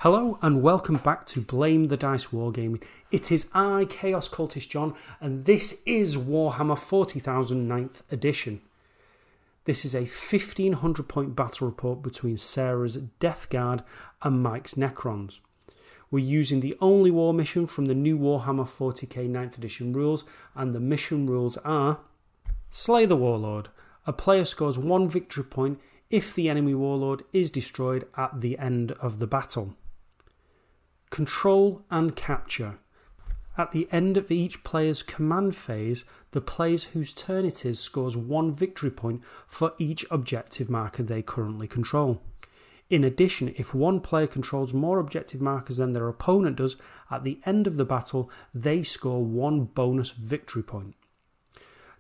Hello and welcome back to Blame the Dice Wargaming. It is I, Chaos Cultist John, and this is Warhammer 40,000 9th edition. This is a 1500 point battle report between Sarah's Death Guard and Mike's Necrons. We're using the only war mission from the new Warhammer 40k 9th edition rules, and the mission rules are: Slay the Warlord. A player scores 1 victory point if the enemy Warlord is destroyed at the end of the battle. Control and Capture. At the end of each player's command phase, the player whose turn it is scores 1 victory point for each objective marker they currently control. In addition, if one player controls more objective markers than their opponent does, at the end of the battle, they score 1 bonus victory point.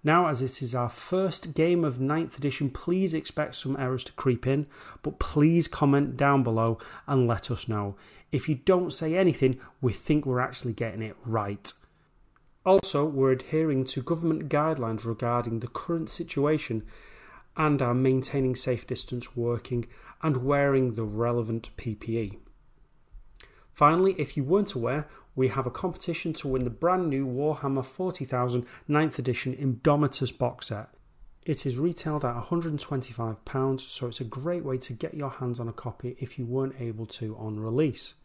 Now, as this is our first game of 9th edition, please expect some errors to creep in, but please comment down below and let us know. If you don't say anything, we think we're actually getting it right. Also, we're adhering to government guidelines regarding the current situation and are maintaining safe distance working and wearing the relevant PPE. Finally, if you weren't aware, we have a competition to win the brand new Warhammer 40,000 9th edition Indomitus box set. It is retailed at £125, so it's a great way to get your hands on a copy if you weren't able to on release.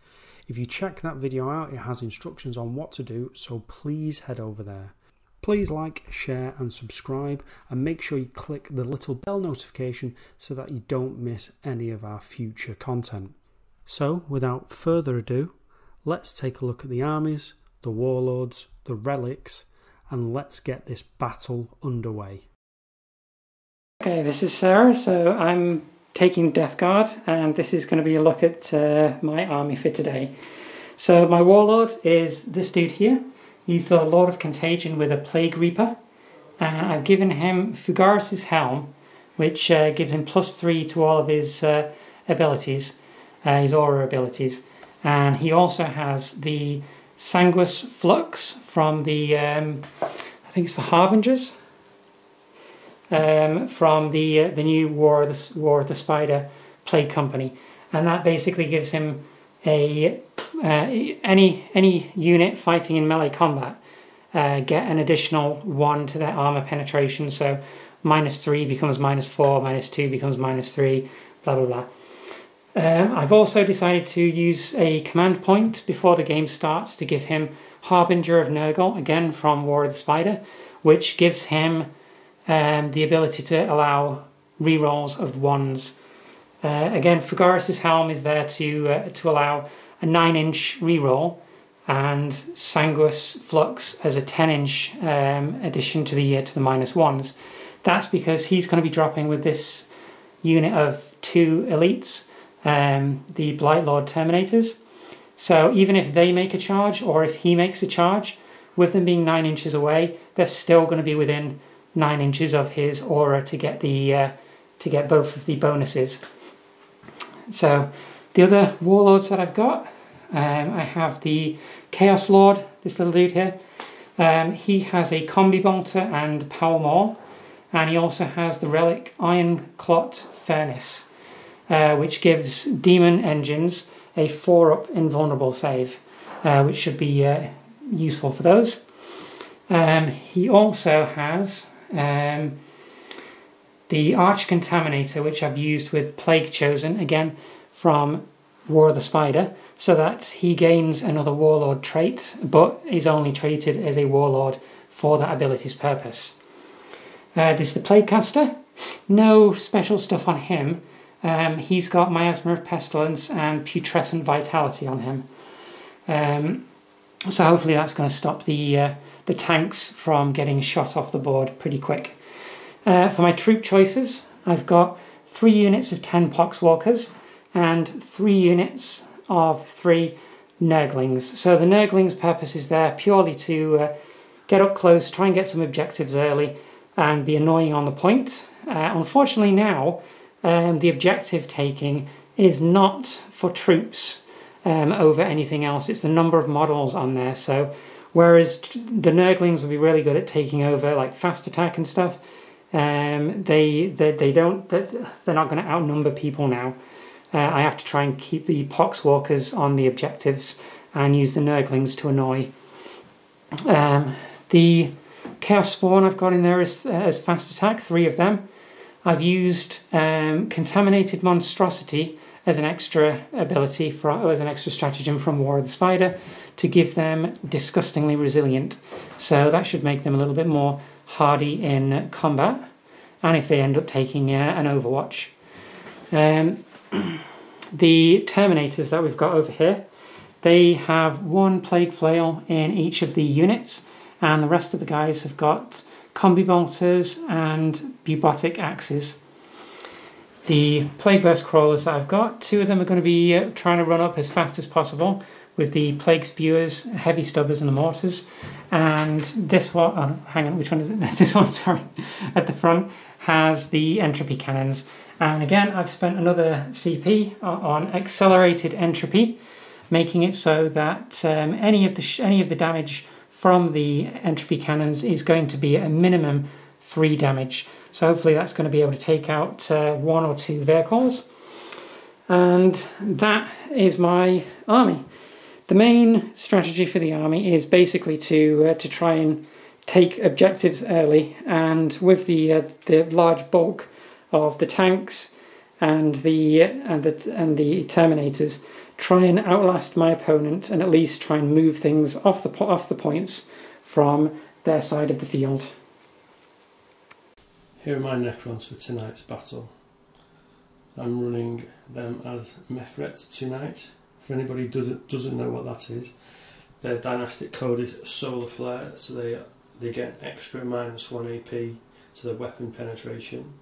If you check that video out, it has instructions on what to do, so please head over there. Please like, share and subscribe, and make sure you click the little bell notification so that you don't miss any of our future content. So, without further ado, let's take a look at the armies, the warlords, the relics, and let's get this battle underway. Okay, this is Sarah, so I'm taking Death Guard, and this is going to be a look at my army for today. So my warlord is this dude here. He's the Lord of Contagion with a Plague Reaper, and I've given him Fugaris' Helm, which gives him +3 to all of his abilities, his aura abilities, and he also has the Sanguis Flux from the I think it's the Harbingers, from the new War of the Spider Plague Company, and that basically gives him a any unit fighting in melee combat get an additional 1 to their armor penetration, so -3 becomes -4, -2 becomes -3, blah blah blah. I've also decided to use a command point before the game starts to give him Harbinger of Nurgle, again from War of the Spider, which gives him the ability to allow rerolls of 1s. Again, Fugaris' Helm is there to allow a 9-inch reroll, and Sanguis Flux as a 10-inch addition to the -1s. That's because he's going to be dropping with this unit of 2 elites, the Blightlord Terminators. So even if they make a charge, or if he makes a charge, with them being 9 inches away, they're still going to be within 9 inches of his aura to get the to get both of the bonuses. So the other warlords that I've got, I have the Chaos Lord, this little dude here. He has a Combi Bolter and Power Maul, and he also has the relic Iron Clot Furnace, which gives Demon Engines a 4-up invulnerable save, which should be useful for those. He also has the Arch Contaminator, which I've used with Plague Chosen, again from War of the Spider, so that he gains another Warlord trait, but is only treated as a Warlord for that ability's purpose. This is the Plaguecaster. No special stuff on him. He's got Miasma of Pestilence and Putrescent Vitality on him. So hopefully that's going to stop the tanks from getting shot off the board pretty quick. For my troop choices, I've got 3 units of 10 Poxwalkers and 3 units of 3 Nurglings. So the Nurglings' purpose is there purely to get up close, try and get some objectives early, and be annoying on the point. Unfortunately now, the objective taking is not for troops over anything else. It's the number of models on there. So whereas the Nurglings would be really good at taking over like fast attack and stuff, they're not going to outnumber people now. I have to try and keep the Poxwalkers on the objectives and use the Nurglings to annoy. The Chaos Spawn I've got in there as fast attack, 3 of them. I've used Contaminated Monstrosity as an extra ability, as an extra stratagem from War of the Spider, to give them Disgustingly Resilient. So that should make them a little bit more hardy in combat, and if they end up taking an Overwatch. The Terminators that we've got over here, they have 1 Plague Flail in each of the units, and the rest of the guys have got Combi Bolters and Bubotic Axes. The Plague Burst Crawlers that I've got, 2 of them are going to be trying to run up as fast as possible with the Plague Spewers, Heavy Stubbers and the Mortars. And this one, oh, hang on, which one is it? This one, sorry, at the front has the Entropy Cannons. And again, I've spent another CP on Accelerated Entropy, making it so that any of the damage from the Entropy Cannons is going to be a minimum 3 damage. So hopefully that's going to be able to take out 1 or 2 vehicles. And that is my army. The main strategy for the army is basically to try and take objectives early, and with the large bulk of the tanks and the Terminators, try and outlast my opponent and at least try and move things off the points from their side of the field. Here are my Necrons for tonight's battle. I'm running them as Mephrit tonight. For anybody who doesn't know what that is, their dynastic code is Solar Flare, so they get extra -1 AP to their weapon penetration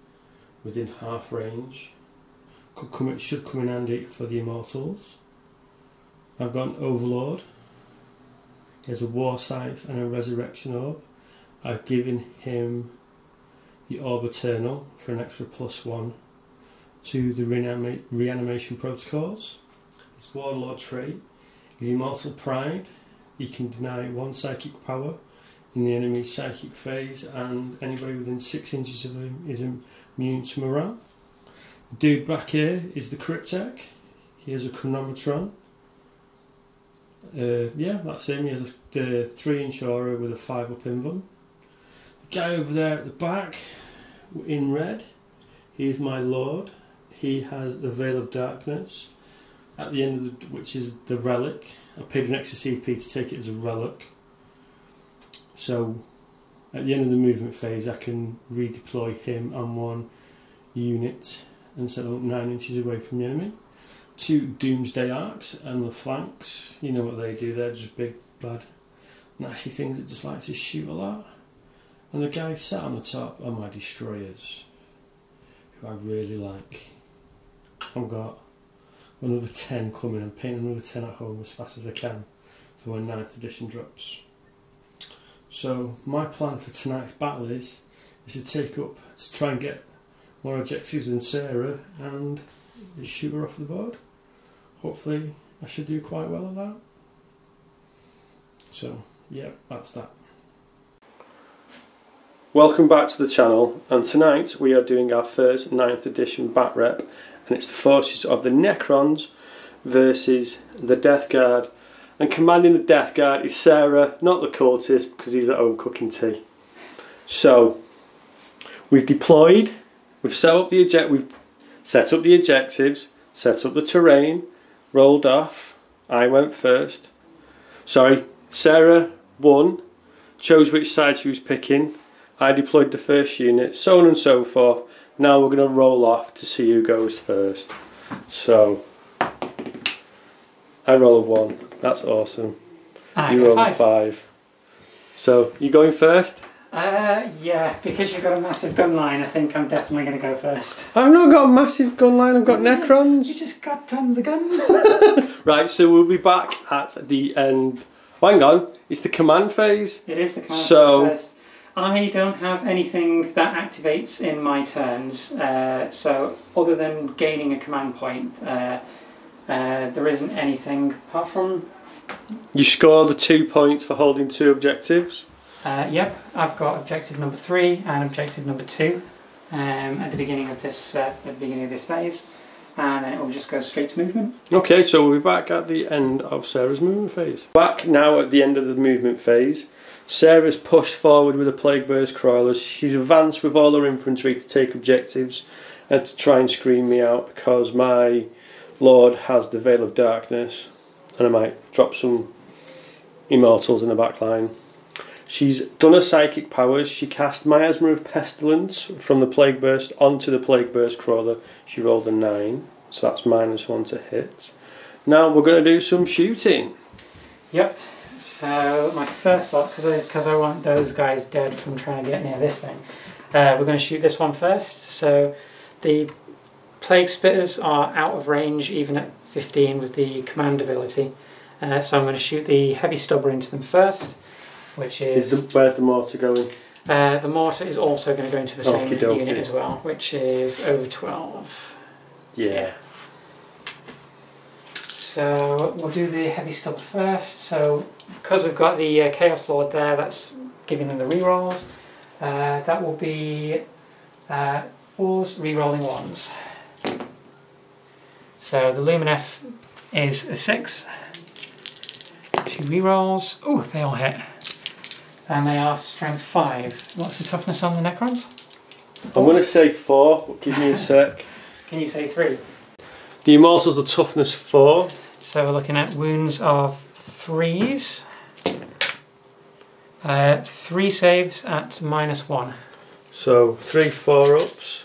within half range. It should come in handy for the Immortals. I've got an Overlord. He has a Voidscythe and a Resurrection Orb. I've given him the Orb Eternal for an extra +1 to the reanimation protocols. His Warlord trait is Immortal Pride. He can deny 1 psychic power in the enemy's psychic phase, and anybody within 6 inches of him is immune to morale. The dude back here is the Cryptek. He has a Chronometron. Yeah, that's him. He has the 3-inch aura with a 5-up invuln. The guy over there at the back, in red, he is my Lord. He has the Veil of Darkness, at the end of which is the relic. I paid an extra CP to take it as a relic. So at the end of the movement phase, I can redeploy him and 1 unit and set them up 9 inches away from the enemy. 2 Doomsday Arcs and the flanks. You know what they do, they're just big, bad, nasty things that just like to shoot a lot. And the guys sat on the top are my Destroyers, who I really like. I've got another 10 coming and paint another 10 at home as fast as I can for when 9th edition drops. So my plan for tonight's battle is to try and get more objectives than Sarah and shoot her off the board. Hopefully I should do quite well at that. So yeah, that's that. Welcome back to the channel, and tonight we are doing our first 9th edition bat rep, and it's the forces of the Necrons versus the Death Guard. And commanding the Death Guard is Sarah, not the cultist, because he's at home cooking tea. So we've deployed, we've set up the objectives, set up the terrain, rolled off. I went first. Sorry, Sarah won, chose which side she was picking. I deployed the first unit, so on and so forth. Now we're going to roll off to see who goes first. So I roll a 1. That's awesome. You roll a 5. So you going first? Yeah, because you've got a massive gun line, I think I'm definitely going to go first. I've not got a massive gun line, I've got Necrons. You just got tons of guns. Right, so we'll be back at the end. Oh, hang on, it's the command phase. It is the command phase first. I don't have anything that activates in my turns, so other than gaining a command point, there isn't anything apart from... You score the 2 points for holding 2 objectives. Yep, I've got objective number 3 and objective number 2 at the beginning of this phase. and then it will just go straight to movement. Okay, so we're back at the end of Sarah's movement phase. Back now at the end of the movement phase. Sarah's pushed forward with the Plague Burst Crawlers. She's advanced with all her infantry to take objectives and to try and screen me out because my Lord has the Veil of Darkness, and I might drop some Immortals in the back line. She's done her psychic powers. She cast Miasma of Pestilence from the Plague Burst onto the Plague Burst Crawler. She rolled a 9, so that's -1 to hit. Now we're going to do some shooting. Yep. So my first lot, because I want those guys dead from trying to get near this thing, we're going to shoot this one first. So the Plague Spitters are out of range even at 15 with the command ability. So I'm going to shoot the Heavy Stubber into them first, which is... Where's the mortar going? The mortar is also going to go into the same Okey-dokey. unit as well, which is over 12. Yeah. So we'll do the Heavy Stubber first. So because we've got the Chaos Lord there, that's giving them the rerolls. That will be 4s rerolling 1s. So the Luminef is a 6. 2 rerolls. Oh, they all hit. And they are strength 5. What's the toughness on the Necrons? I'm going to say 4, but give me a sec. Can you say 3? The Immortals are toughness 4. So we're looking at wounds of 3s. 3 saves at -1. So 3 4-ups.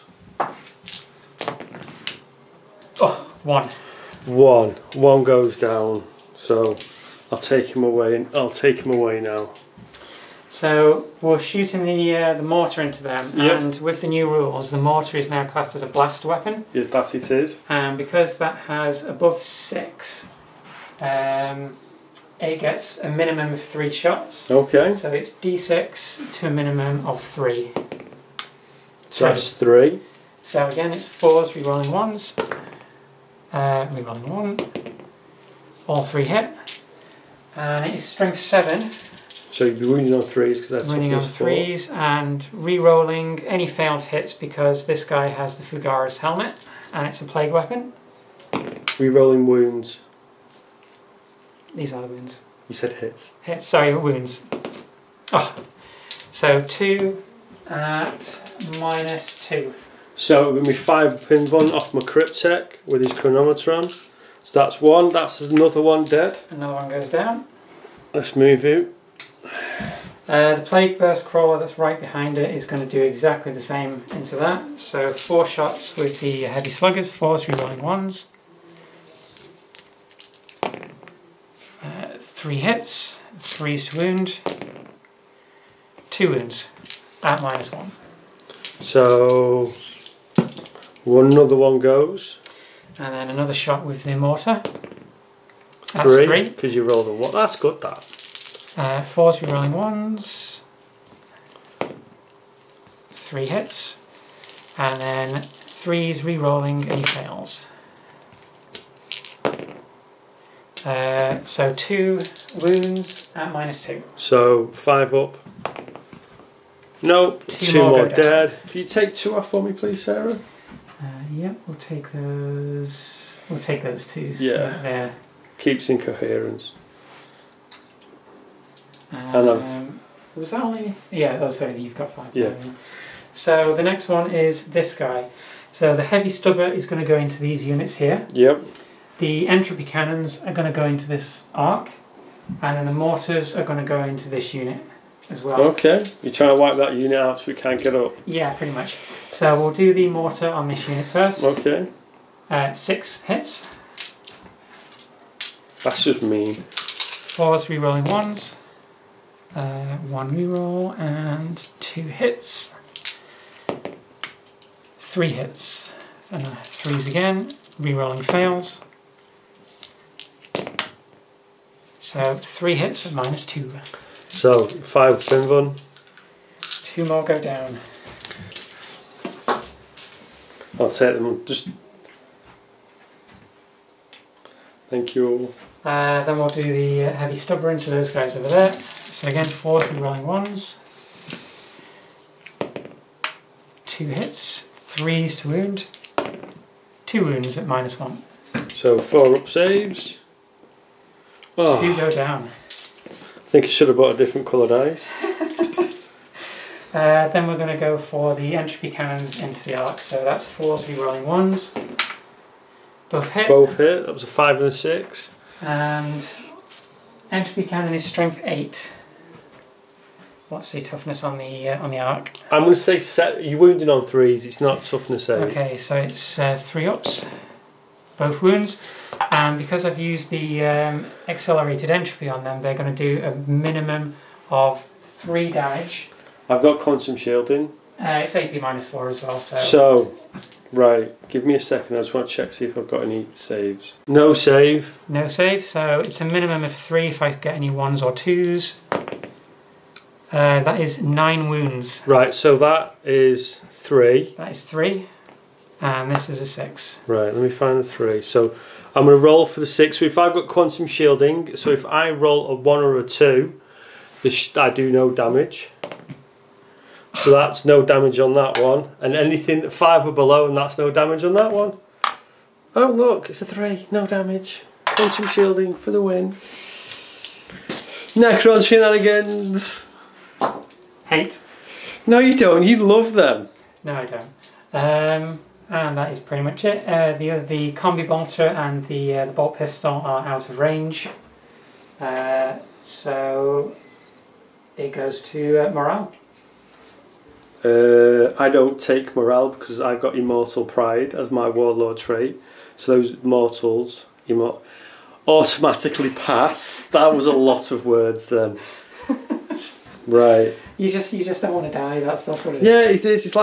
Oh, 1. 1 goes down. So I'll take him away. I'll take him away now. So we're shooting the mortar into them, Yep. and with the new rules, the mortar is now classed as a blast weapon. Yeah, that it is. And because that has above 6, it gets a minimum of 3 shots. Okay. So it's d6 to a minimum of 3. So that's 3. So again, it's 4s rerolling 1s. Rerolling 1. All 3 hit. And it is strength 7. So you'd be wounding on 3s because that's Winning on toughness 4. 3s and re-rolling any failed hits because this guy has the Fugaris helmet and it's a plague weapon. Rerolling wounds. These are the wounds. You said hits. Hits, sorry, wounds. Oh, so 2 at -2. So it would be 5 pinbon off my Cryptek with his Chronometron. So that's 1. That's another 1 dead. Another one goes down. Let's move you. The Plague Burst Crawler that's right behind it is going to do exactly the same into that. So 4 shots with the Heavy Sluggers, 4s rerolling 1s. 3 hits, 3s to wound, 2 wounds at -1. So another 1 goes. And then another shot with the mortar. That's 3. Because you rolled a 1. That's good, that. 4s rerolling 1s. 3 hits. And then 3s rerolling any fails. So 2 wounds at -2. So 5 up. No, 2 more dead. Can you take 2 off for me, please, Sarah? Yep, we'll take those. We'll take those 2s. Yeah. There. Keeps incoherence. Was that only? Yeah, oh sorry, you've got 5. Yeah. So the next one is this guy. So the Heavy Stubber is going to go into these units here. Yep. The Entropy Cannons are going to go into this arc. And then the Mortars are going to go into this unit as well. Okay, you're trying to wipe that unit out so we can't get up. Yeah, pretty much. So we'll do the Mortar on this unit first. Okay. 6 hits. That's just mean. 4s rerolling 1s. 1 reroll and 2 hits. 3 hits. And 3s again. Rerolling fails. So 3 hits at -2. So 5 pinbon. 2 more go down. I'll take them. Just. Thank you. Then we'll do the Heavy Stubber into those guys over there. So again, 4 rerolling 1s. 2 hits, 3s to wound, 2 wounds at -1. So 4 up saves. Oh, 2 go down. I think I should have bought a different colour dice. Then we're going to go for the entropy cannons into the arc. So that's 4s re-rolling 1s. Both hit. Both hit. That was a 5 and a 6. And entropy cannon is strength 8. What's the toughness on the arc? I'm going to say you're wounding on 3s. It's not toughness 8. Okay, so it's 3 ups, both wounds. And because I've used the accelerated entropy on them, they're going to do a minimum of 3 damage. I've got quantum shielding. It's AP -4 as well. So, right, give me a second. I just want to check see if I've got any saves. No save. No save. So it's a minimum of 3 if I get any 1s or 2s. That is 9 wounds. Right, so that is 3. That is 3, and this is a 6. Right, let me find the 3. So I'm going to roll for the 6. So if I've got quantum shielding, so if I roll a 1 or a 2, I do no damage. So that's no damage on that one. And anything that 5 or below, and that's no damage on that one. Oh look, it's a 3, no damage. Quantum shielding for the win. Necron shenanigans. Hate. No you don't, you love them. No, I don't. And that is pretty much it. The combi bolter and the bolt pistol are out of range. So it goes to morale. I don't take morale because I've got Immortal Pride as my Warlord trait. So those mortals automatically pass. That was a lot of words then. Right. You just don't want to die. That's what it is. Yeah, it is. It's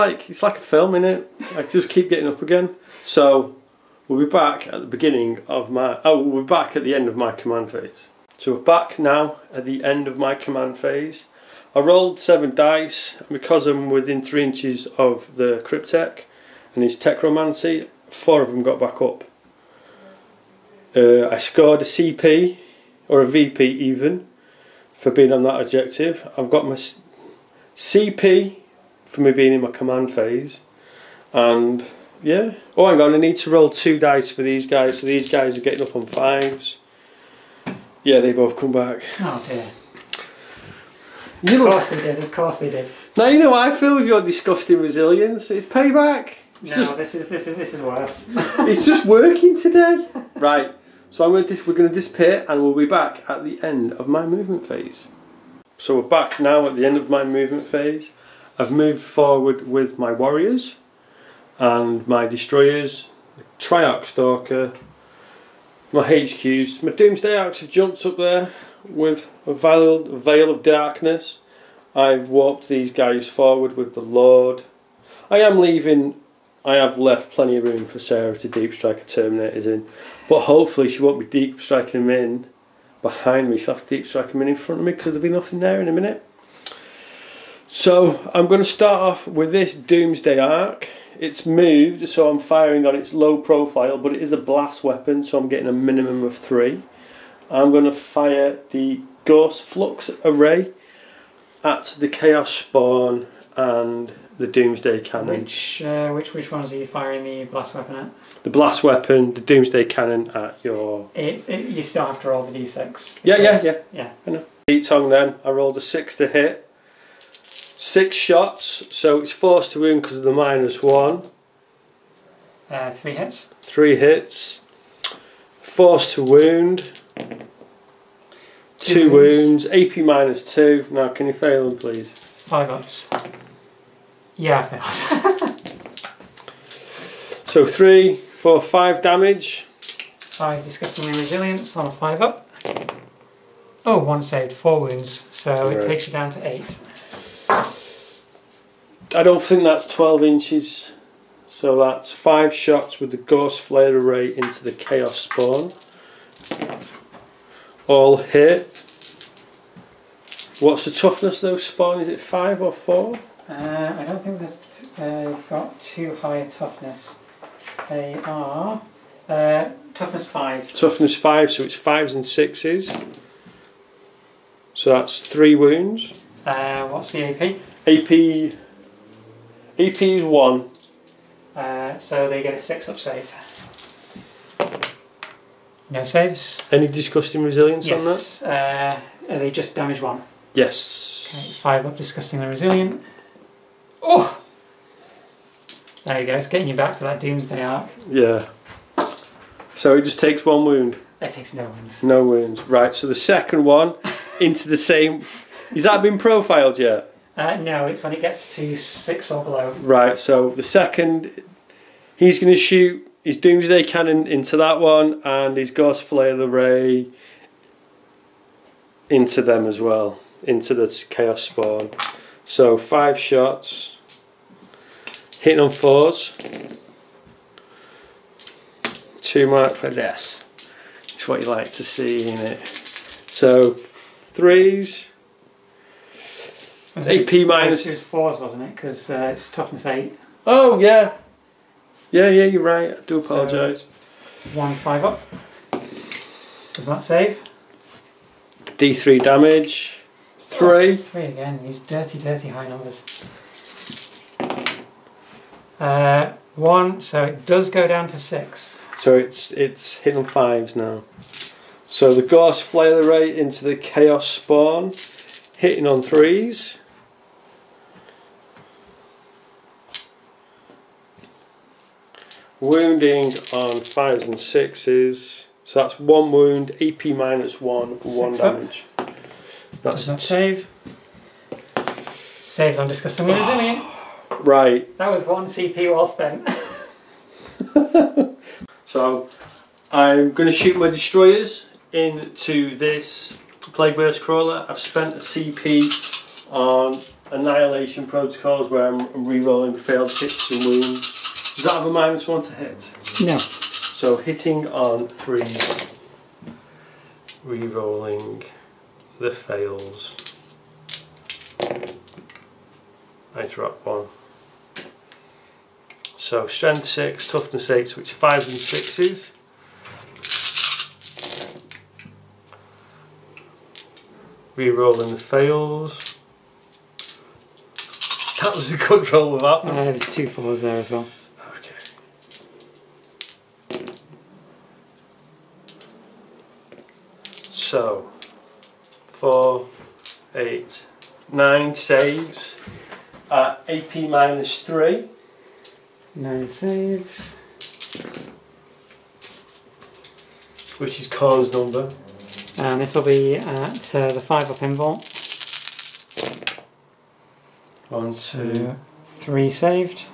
like a film, innit? I just keep getting up again. So we'll be back at the beginning of my. Oh, we're back at the end of my command phase. So we're back now at the end of my command phase. I rolled 7 dice, and because I'm within 3 inches of the Cryptek and his Techromancy, 4 of them got back up. I scored a CP, or a VP even, for being on that objective. I've got my CP for me being in my command phase, and yeah. Oh hang on, I need to roll 2 dice for these guys, so these guys are getting up on 5s. Yeah, they both come back. Oh dear. Of course they did, of course they did. Now you know how I feel with your disgusting resilience. It's payback. It's No, just, this is worse. it's just working today. Right, so we're going to disappear and we'll be back at the end of my movement phase. So we're back now at the end of my movement phase. I've moved forward with my warriors and my destroyers, the Triarch Stalker, my HQs. My Doomsday Arcs have jumped up there with a veil of darkness. I've warped these guys forward with the Lord. I have left plenty of room for Sarah to deep strike her Terminators in, but hopefully she won't be deep striking them in behind me. She'll have to deep strike them in front of me because there'll be nothing there in a minute. So I'm going to start off with this Doomsday Arc. It's moved, so I'm firing on its low profile, but it is a blast weapon, so I'm getting a minimum of 3. I'm going to fire the Ghost Flux Array at the Chaos Spawn and the Doomsday Cannon. Which ones are you firing the blast weapon at? The blast weapon, the Doomsday Cannon at your... You still have to roll the d6. Yeah. I know. Tongue then, I rolled a 6 to hit. 6 shots, so it's forced to wound because of the -1. 3 hits. 3 hits. Forced to wound. 2 wounds. AP -2. Now, can you fail them, please? 5 ups. Yeah, I failed. So 3, 4, 5 damage. 5 disgustingly resilience on a 5 up. Oh, 1 saved, 4 wounds, so it takes you down to 8. I don't think that's 12 inches. So that's 5 shots with the Ghost Flare Array into the Chaos Spawn. All hit. What's the toughness though, Spawn? Is it 5 or 4? I don't think they've got too high a toughness. They are toughness 5. Toughness 5, so it's 5s and 6s. So that's 3 wounds. What's the AP? AP is 1. So they get a 6 up save. No saves. Any disgusting resilience on that? Yes. Are they just damage 1? Yes. Okay, 5 up, disgustingly resilient. Oh! There you go, it's getting you back for that Doomsday arc. Yeah. So it just takes 1 wound. It takes no wounds. No wounds. Right, so the second one into the same... Has that been profiled yet? No, it's when it gets to 6 or below. Right, so the second... He's going to shoot his Doomsday Cannon into that one and his Ghost Flail Array into them as well. Into the Chaos Spawn. So 5 shots. Hitting on 4s. 2 mark for less. It's what you like to see, isn't it? So 3s. AP minus. It was 4s, wasn't it? Because it's toughness 8. Oh yeah. Yeah, you're right. I do apologise. So, 1 5 up. Does that save? D3 damage. 3. 3 again. These dirty high numbers. 1. So it does go down to 6. So it's hitting on 5s now. So the Ghost Flail Array into the Chaos Spawn, hitting on 3s. Wounding on 5s and 6s. So that's 1 wound, AP minus 1, 1 damage. Does that save? Saves on disgustingly resilient. Right. That was 1 CP well spent. So I'm going to shoot my destroyers into this Plague Burst Crawler. I've spent a CP on Annihilation Protocols where I'm re-rolling failed hits and wounds. Does that have a -1 to hit? No. So hitting on 3s, re-rolling the fails. I drop 1. So strength 6, toughness 8, which 5s and 6s. Re-rolling the fails. That was a good roll with that one. There's 2 4s there as well. Okay. So 4, 8, 9 saves at AP minus 3. 9 saves. Which is Korn's number. And this will be at the 5 up invul. 1, 2. 3 saved.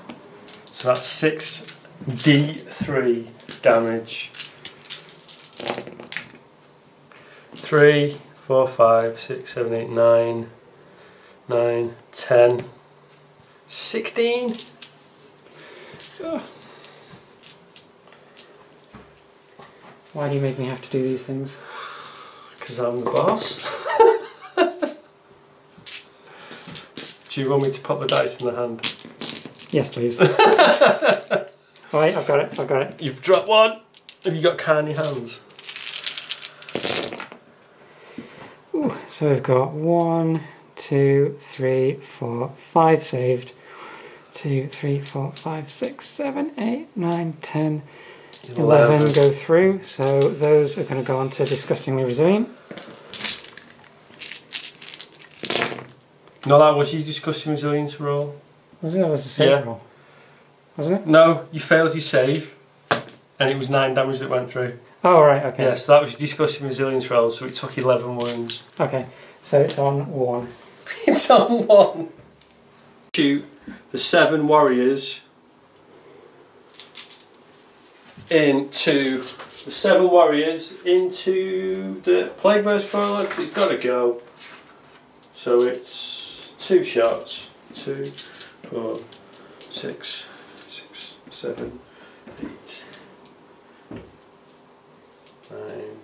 So that's 6d3 damage. 3, 4, 5, 6, 7, 8, 9, 9, 10, 16. Ugh. Why do you make me have to do these things? Because I'm the boss. Do you want me to pop the dice in the hand? Yes, please. Oh wait, I've got it. You've dropped 1. Have you got carny hands? Ooh, so we've got 1, 2, 3, 4, 5 saved. 2, 3, 4, 5, 6, 7, 8, 9, 10, 11 go through. So those are going to go on to disgustingly resilient. No, that was your disgusting resilience roll. Was it? That was a save roll. Wasn't it? No, you failed your save, and it was 9 damage that went through. Oh, right, okay. Yeah, so that was your disgusting resilience roll, so it took 11 wounds. Okay, so it's on 1. It's on 1. Shoot the 7 warriors into the Plague Burst Crawler, because it's got to go. So it's 2 shots. 2, 4, 6, 7, 8, 9,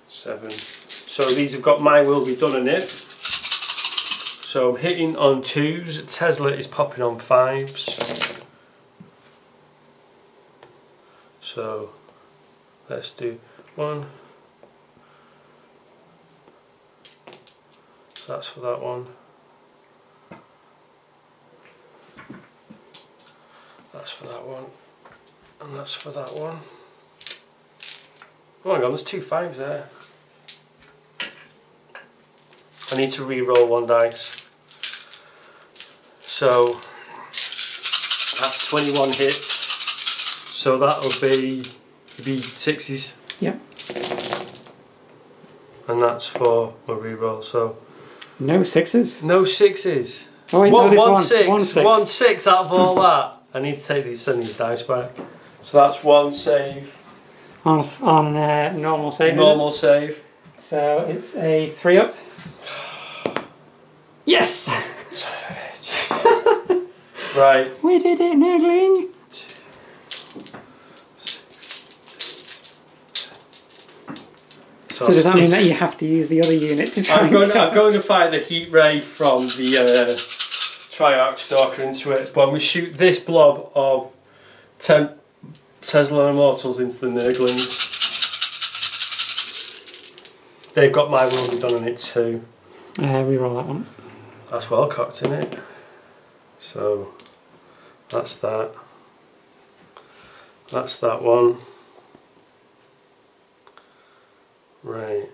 7. So these have got my will be done in it. So I'm hitting on 2s. Tesla is popping on 5s. So let's do 1. So that's for that one. That's for that one. And that's for that one. Oh my god, there's 2 5s there. I need to re-roll 1 dice. So that's 21 hits. So that'll be 6s. Yep. And that's for my re-roll. So no 6s. no 6s. Oh wait, What, no, one, there's six, one 6. 1 6 out of all that. I need to take these, send these dice back. So that's 1 save. On normal save. Normal save. So it's a 3 up. Yes! Son of a bitch. Right. We did it, Nerdling! So does that mean that you have to use the other unit to try I'm going to fire the heat ray from the Triarch Stalker into it, but I'm going to shoot this blob of Tesla Immortals into the Nurglings. They've got my wound done on it too. Reroll that one. That's well cocked, isn't it? So that's that. That's that one. Right.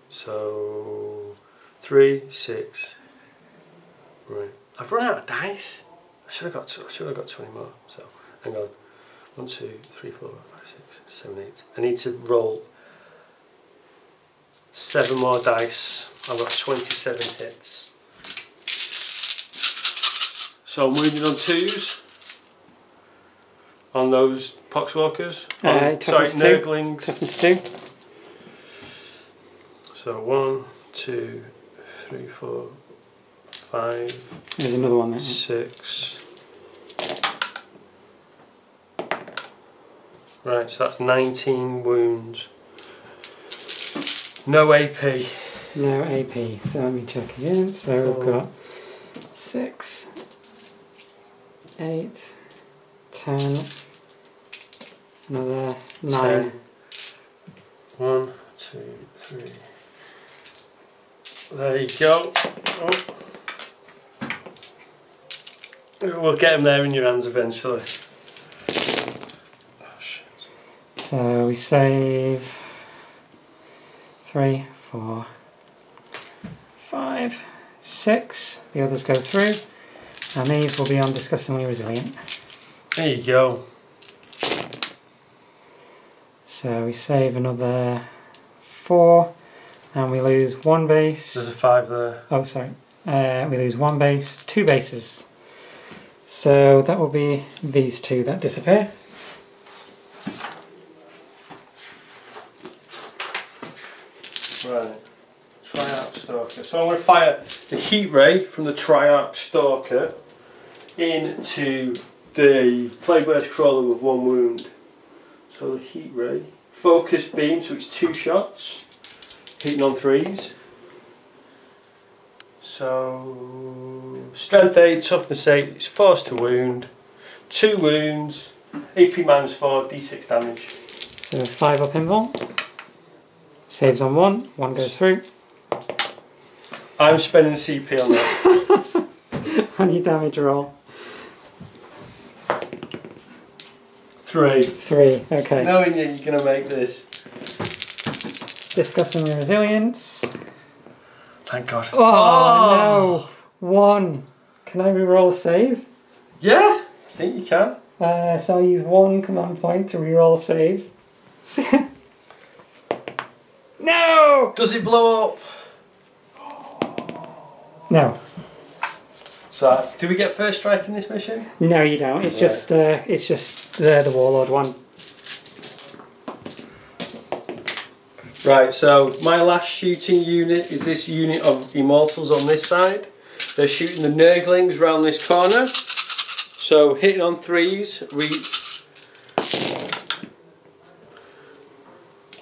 So 3, 6. Right. I've run out of dice. I should have got 20 more. So hang on. 1, 2, 3, 4, 5, 6, 7, 8. I need to roll 7 more dice. I've got 27 hits. So I'm wounded on 2s. On those poxwalkers. Sorry, Nurglings. Toughness 2. So 1, 2, 3, 4, 5. There's another one there. 6. Right, so that's 19 wounds. No AP. No AP. So let me check again. So we've got 6, 8, 10, another 9. 1, 2, 3. There you go. Oh. We'll get them there in your hands eventually. Oh, shit. So we save 3, 4, 5, 6. The others go through. And these will be on disgustingly resilient. There you go. So we save another 4. And we lose 1 base. There's a 5 there. Oh, sorry. We lose 1 base, 2 bases. So that will be these 2 that disappear. Right. Triarch Stalker. So I'm going to fire the heat ray from the Triarch Stalker into the Plaguebear's Crawler with 1 wound. So the heat ray. Focus beam, so it's 2 shots. Hitting on 3s. So strength 8, toughness 8, it's forced to wound. 2 wounds, AP minus 4, d6 damage. So 5 up invul. Saves on 1, 1 goes through. I'm spending CP on that. On your damage roll. 3. 3, okay. Knowing you're going to make this. Discussing the resilience. Thank God. Oh, no! 1. Can I reroll a save? Yeah, I think you can. So I'll use 1 command point to reroll a save. No! Does it blow up? No. So that's, do we get first strike in this mission? No, you don't. It's just the Warlord one. Right, so my last shooting unit is this unit of Immortals on this side. They're shooting the Nurglings round this corner. So hitting on 3s,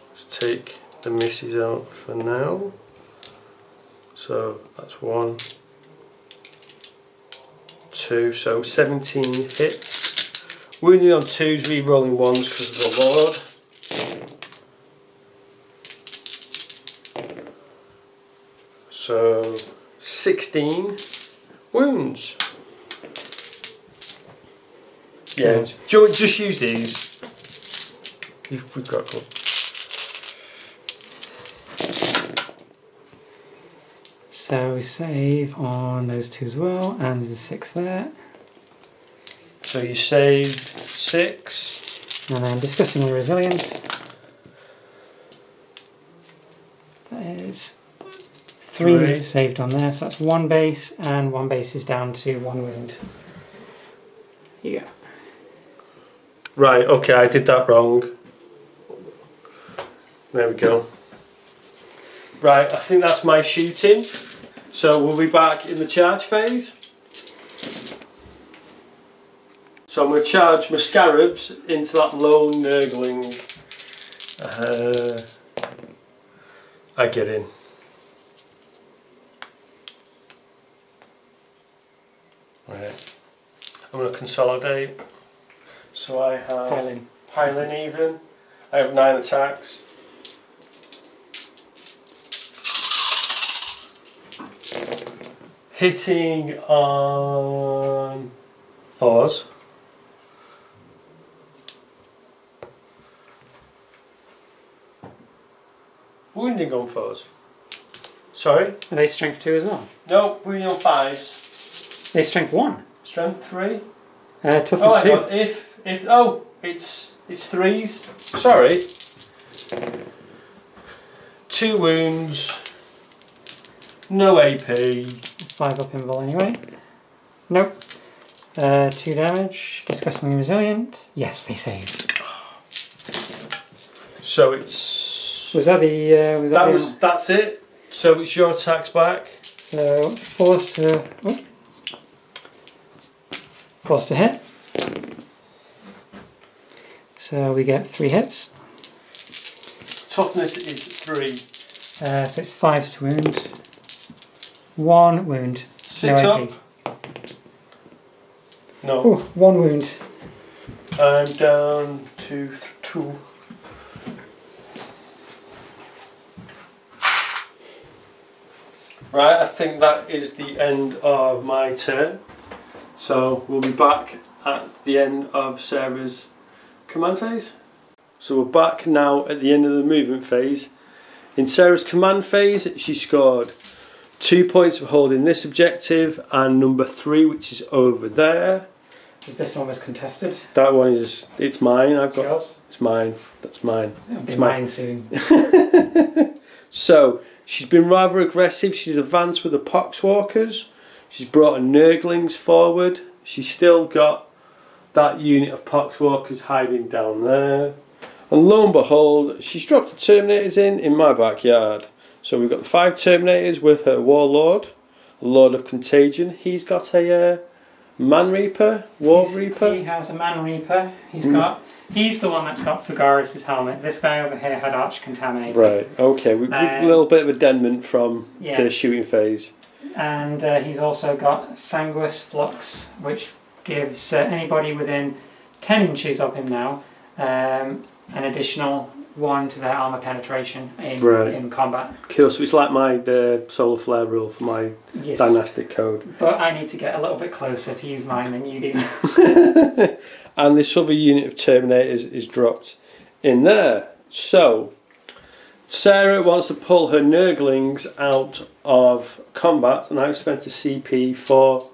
let's take the misses out for now. So that's 1, 2, so 17 hits. Wounded on 2s, re-rolling 1s because of the Lord. So 16 wounds. Yeah, just use these. We've got a couple. So we save on those 2 as well, and there's a 6 there. So you saved 6. And then discussing the resilience. That is 3 saved on there, so that's 1 base, and 1 base is down to 1 wound. Here you go. Right, okay, I did that wrong. There we go. Right, I think that's my shooting. So we'll be back in the charge phase. So I'm going to charge my scarabs into that lone nurgling. I get in. Right. I'm going to consolidate. So I have pile in even. I have 9 attacks. Hitting on 4s. Wounding on 4s. Sorry? Are they strength 2 as well? No, wounding on 5s. They strength 1. Strength 3. Toughness 2. On. If it's 3s. Sorry. 2 wounds. No AP. 5 up invul anyway. Nope. 2 damage. Disgustingly resilient. Yes, they saved. So it's. Was that the? That's it. So it's your attacks back. So force to hit. So we get 3 hits. Toughness is 3. So it's 5 to wound. 1 wound. 6 no up. No. Ooh, 1 wound. I'm down to 2. Right, I think that is the end of my turn. So we'll be back at the end of Sarah's command phase. So we're back now at the end of the movement phase. In Sarah's command phase, she scored 2 points for holding this objective and number 3, which is over there. This one was contested. That one is, it's mine. Yours? It's mine. That's mine. It'll be It's mine soon. So she's been rather aggressive. She's advanced with the Poxwalkers. She's brought her Nurglings forward. She's still got that unit of Poxwalkers hiding down there. And lo and behold, she's dropped the Terminators in my backyard. So we've got the 5 Terminators with her Warlord, a Lord of Contagion. He's got a Man Reaper, Reaper. He has a Man Reaper. He's the one that's got Fugaris' helmet. This guy over here had Arch Contaminator. Right, okay. We a little bit of addendum from the shooting phase. And he's also got Sanguis Flux, which gives anybody within 10 inches of him now an additional 1 to their armour penetration in combat. Cool, so it's like my Solar Flare rule for my Dynastic code. But I need to get a little bit closer to use mine than you do. And this other unit of Terminators is dropped in there. So, Sarah wants to pull her Nurglings out of combat, and I've spent a CP for,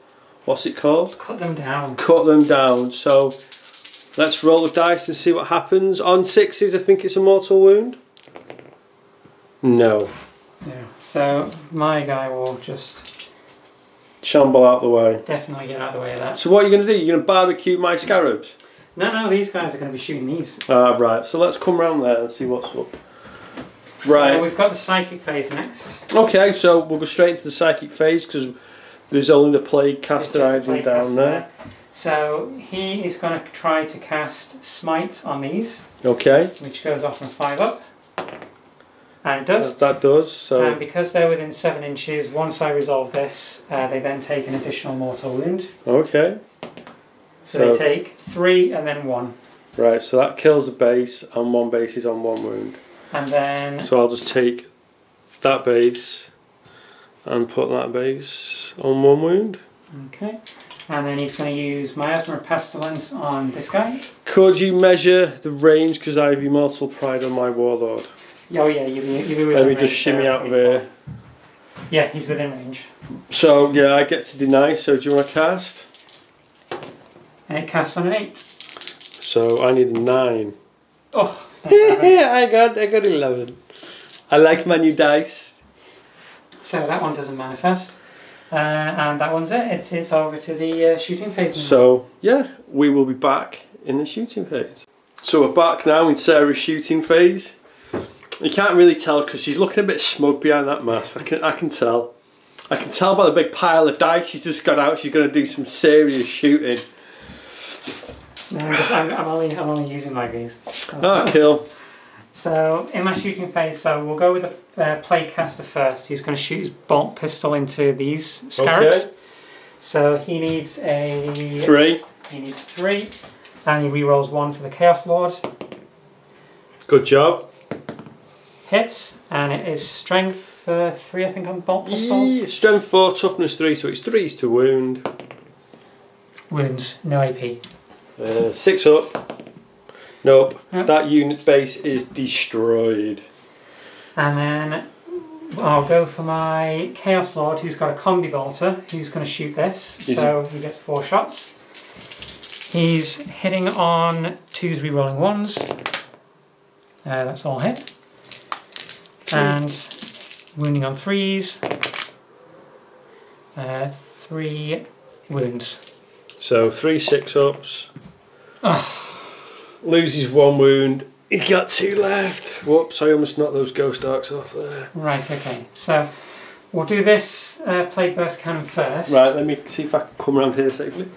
what's it called? Cut them down. Cut them down. So, let's roll the dice and see what happens. On 6s, I think it's a mortal wound. No. Yeah. So my guy will just shamble out the way. Definitely get out of the way of that. So what are you going to do? You're going to barbecue my scarabs? No, these guys are going to be shooting these. Right. So let's come round there and see what's up. Right. So we've got the psychic phase next. Okay, so we'll go straight into the psychic phase because there's only the plague caster hiding down there. So he is going to try to cast Smite on these. Okay. Which goes off from 5 up. And it does. That does. So. And because they're within 7 inches, once I resolve this, they then take an additional mortal wound. Okay. So they take 3 and then 1. Right, so that kills a base and 1 base is on 1 wound. And then... So I'll just take that base and put that base on 1 wound. Okay. And then he's going to use Miasma of Pestilence on this guy. Could you measure the range because I have Immortal Pride on my Warlord? Oh yeah, you'll be Let me just shimmy out of here. Yeah, he's within range. So, yeah, I get to deny, so do you want to cast? And it casts on an 8. So, I need a 9. Oh, Yeah, I got 11. I like my new dice. So that one doesn't manifest. And that one's it. It's over to the shooting phase now. So, yeah, we will be back in the shooting phase. So we're back now in Sarah's shooting phase. You can't really tell because she's looking a bit smug behind that mask. I can tell. I can tell by the big pile of dice she's just got out. She's going to do some serious shooting. No, I'm only using my goose. Oh, cool. So in my shooting phase, so we'll go with the plague caster first. He's going to shoot his bolt pistol into these scarabs. Okay. So he needs a 3. He needs 3, and he re-rolls 1 for the Chaos Lord. Good job. Hits, and it is strength 3, I think, on bolt pistols. Strength 4, toughness 3, so it's 3s to wound. Wounds, no AP. 6 up. Nope, Yep. that unit base is destroyed. And then I'll go for my Chaos Lord, who's got a combi bolter, who's going to shoot this. So he gets 4 shots. He's hitting on 2s, re-rolling 1s. That's all hit. And wounding on 3s. 3 wounds. So 3 6-ups. Loses 1 wound. He's got 2 left. Whoops, I almost knocked those ghost arcs off there. Right, okay. So we'll do this Plague Burst Cannon first. Right, let me see if I can come around here safely.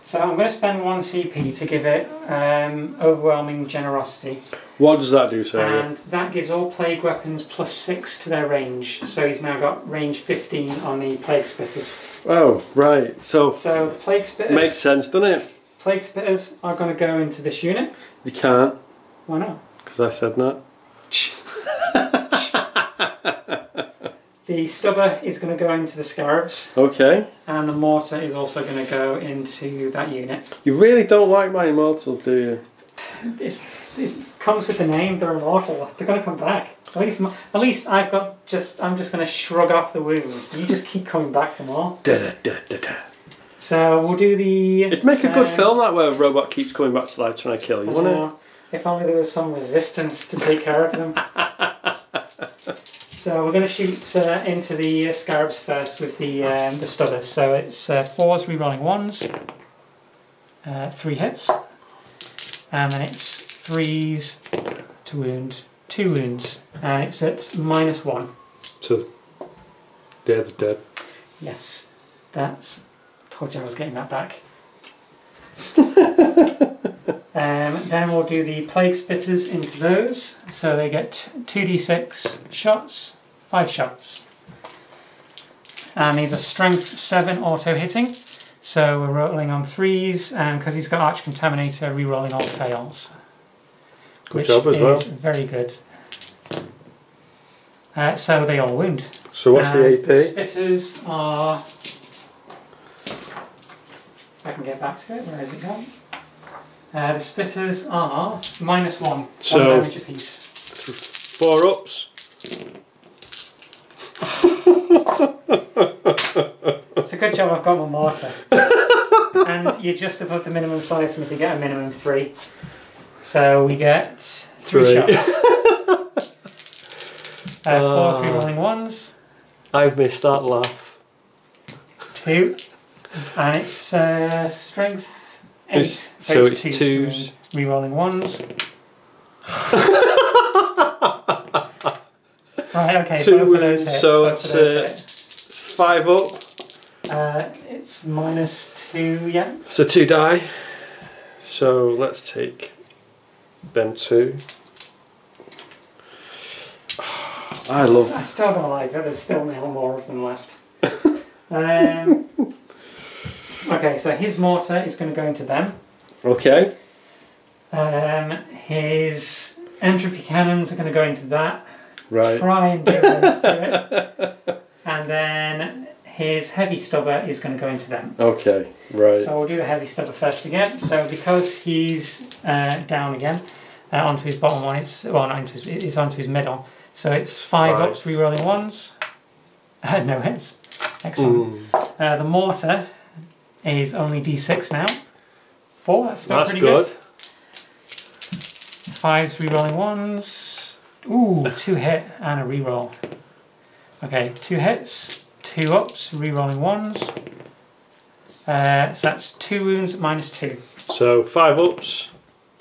So I'm going to spend 1 CP to give it Overwhelming Generosity. What does that do, Sarah? And that gives all plague weapons plus 6 to their range. So he's now got range 15 on the Plague Spitters. Oh, right. So the Plague Spitters... Makes sense, doesn't it? Plague Spitters are going to go into this unit. You can't. Why not? Because I said that. The Stubber is going to go into the Scarabs. Okay. And the Mortar is also going to go into that unit. You really don't like my Immortals, do you? It comes with the name, they're immortal. They're going to come back. At least I'm just going to shrug off the wounds. You just keep coming back for more. So we'll do the... It'd make a good film, that, where a robot keeps coming back to life trying to kill you, wouldn't it? If only there was some resistance to take care of them. So we're going to shoot into the Scarabs first with the Stubbers. So it's 4s, re-rolling 1s, 3 hits, and then it's 3s to wound, 2 wounds, and it's at -1. So, they're dead. Yes, that's... Told you I was getting that back. Then we'll do the Plague Spitters into those. So they get 2d6 shots, 5 shots. And these are strength 7 auto hitting. So we're rolling on 3s, and because he's got Arch Contaminator, re-rolling all fails. Good job as well. Which is very good. So they all wound. So what's the AP? The Spitters are... I can get back to it. Where is it gone? The Spitters are -1. So 1 damage apiece. 4 ups. It's a good job I've got my mortar. And you're just above the minimum size for me to get a minimum 3. So we get 3 shots. 4 re-rolling 1s. I've missed that laugh. 2. And it's strength 8. So it's 2s. Re-rolling 1s. Right, okay. 2 wounds, so it's 5 up. It's -2, yeah. So 2 die. So let's take them 2. I still don't like that. There's still more of them left. Okay, so his mortar is going to go into them. Okay. His entropy cannons are going to go into that. Right. Try and do this to it. And then his heavy stubber is going to go into them. Okay, right. So we'll do the heavy stubber first again. So because he's down again onto his bottom one, it's onto his middle. So it's 5 ups, re-rolling 1s. No hits. Excellent. The mortar is only D6 now. 4, that's still pretty good. 5s, rerolling 1s. Ooh, 2 hit and a reroll. Okay, 2 hits, 2 ups, rerolling 1s. So that's 2 wounds -2. So 5 ups.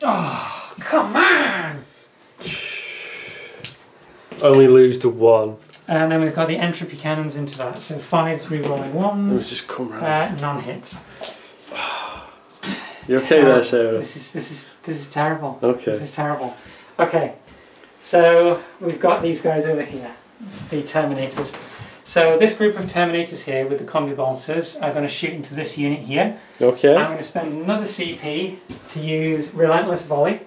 Oh, come on! Only lose to 1. And then we've got the entropy cannons into that. So 5s, rerolling 1s. Let's just come round. Non-hits. You okay there, Sarah? This is terrible. Okay. This is terrible. Okay, so we've got these guys over here. It's the Terminators. So this group of Terminators here with the combi bolters are going to shoot into this unit here. Okay. I'm going to spend another CP to use Relentless Volley,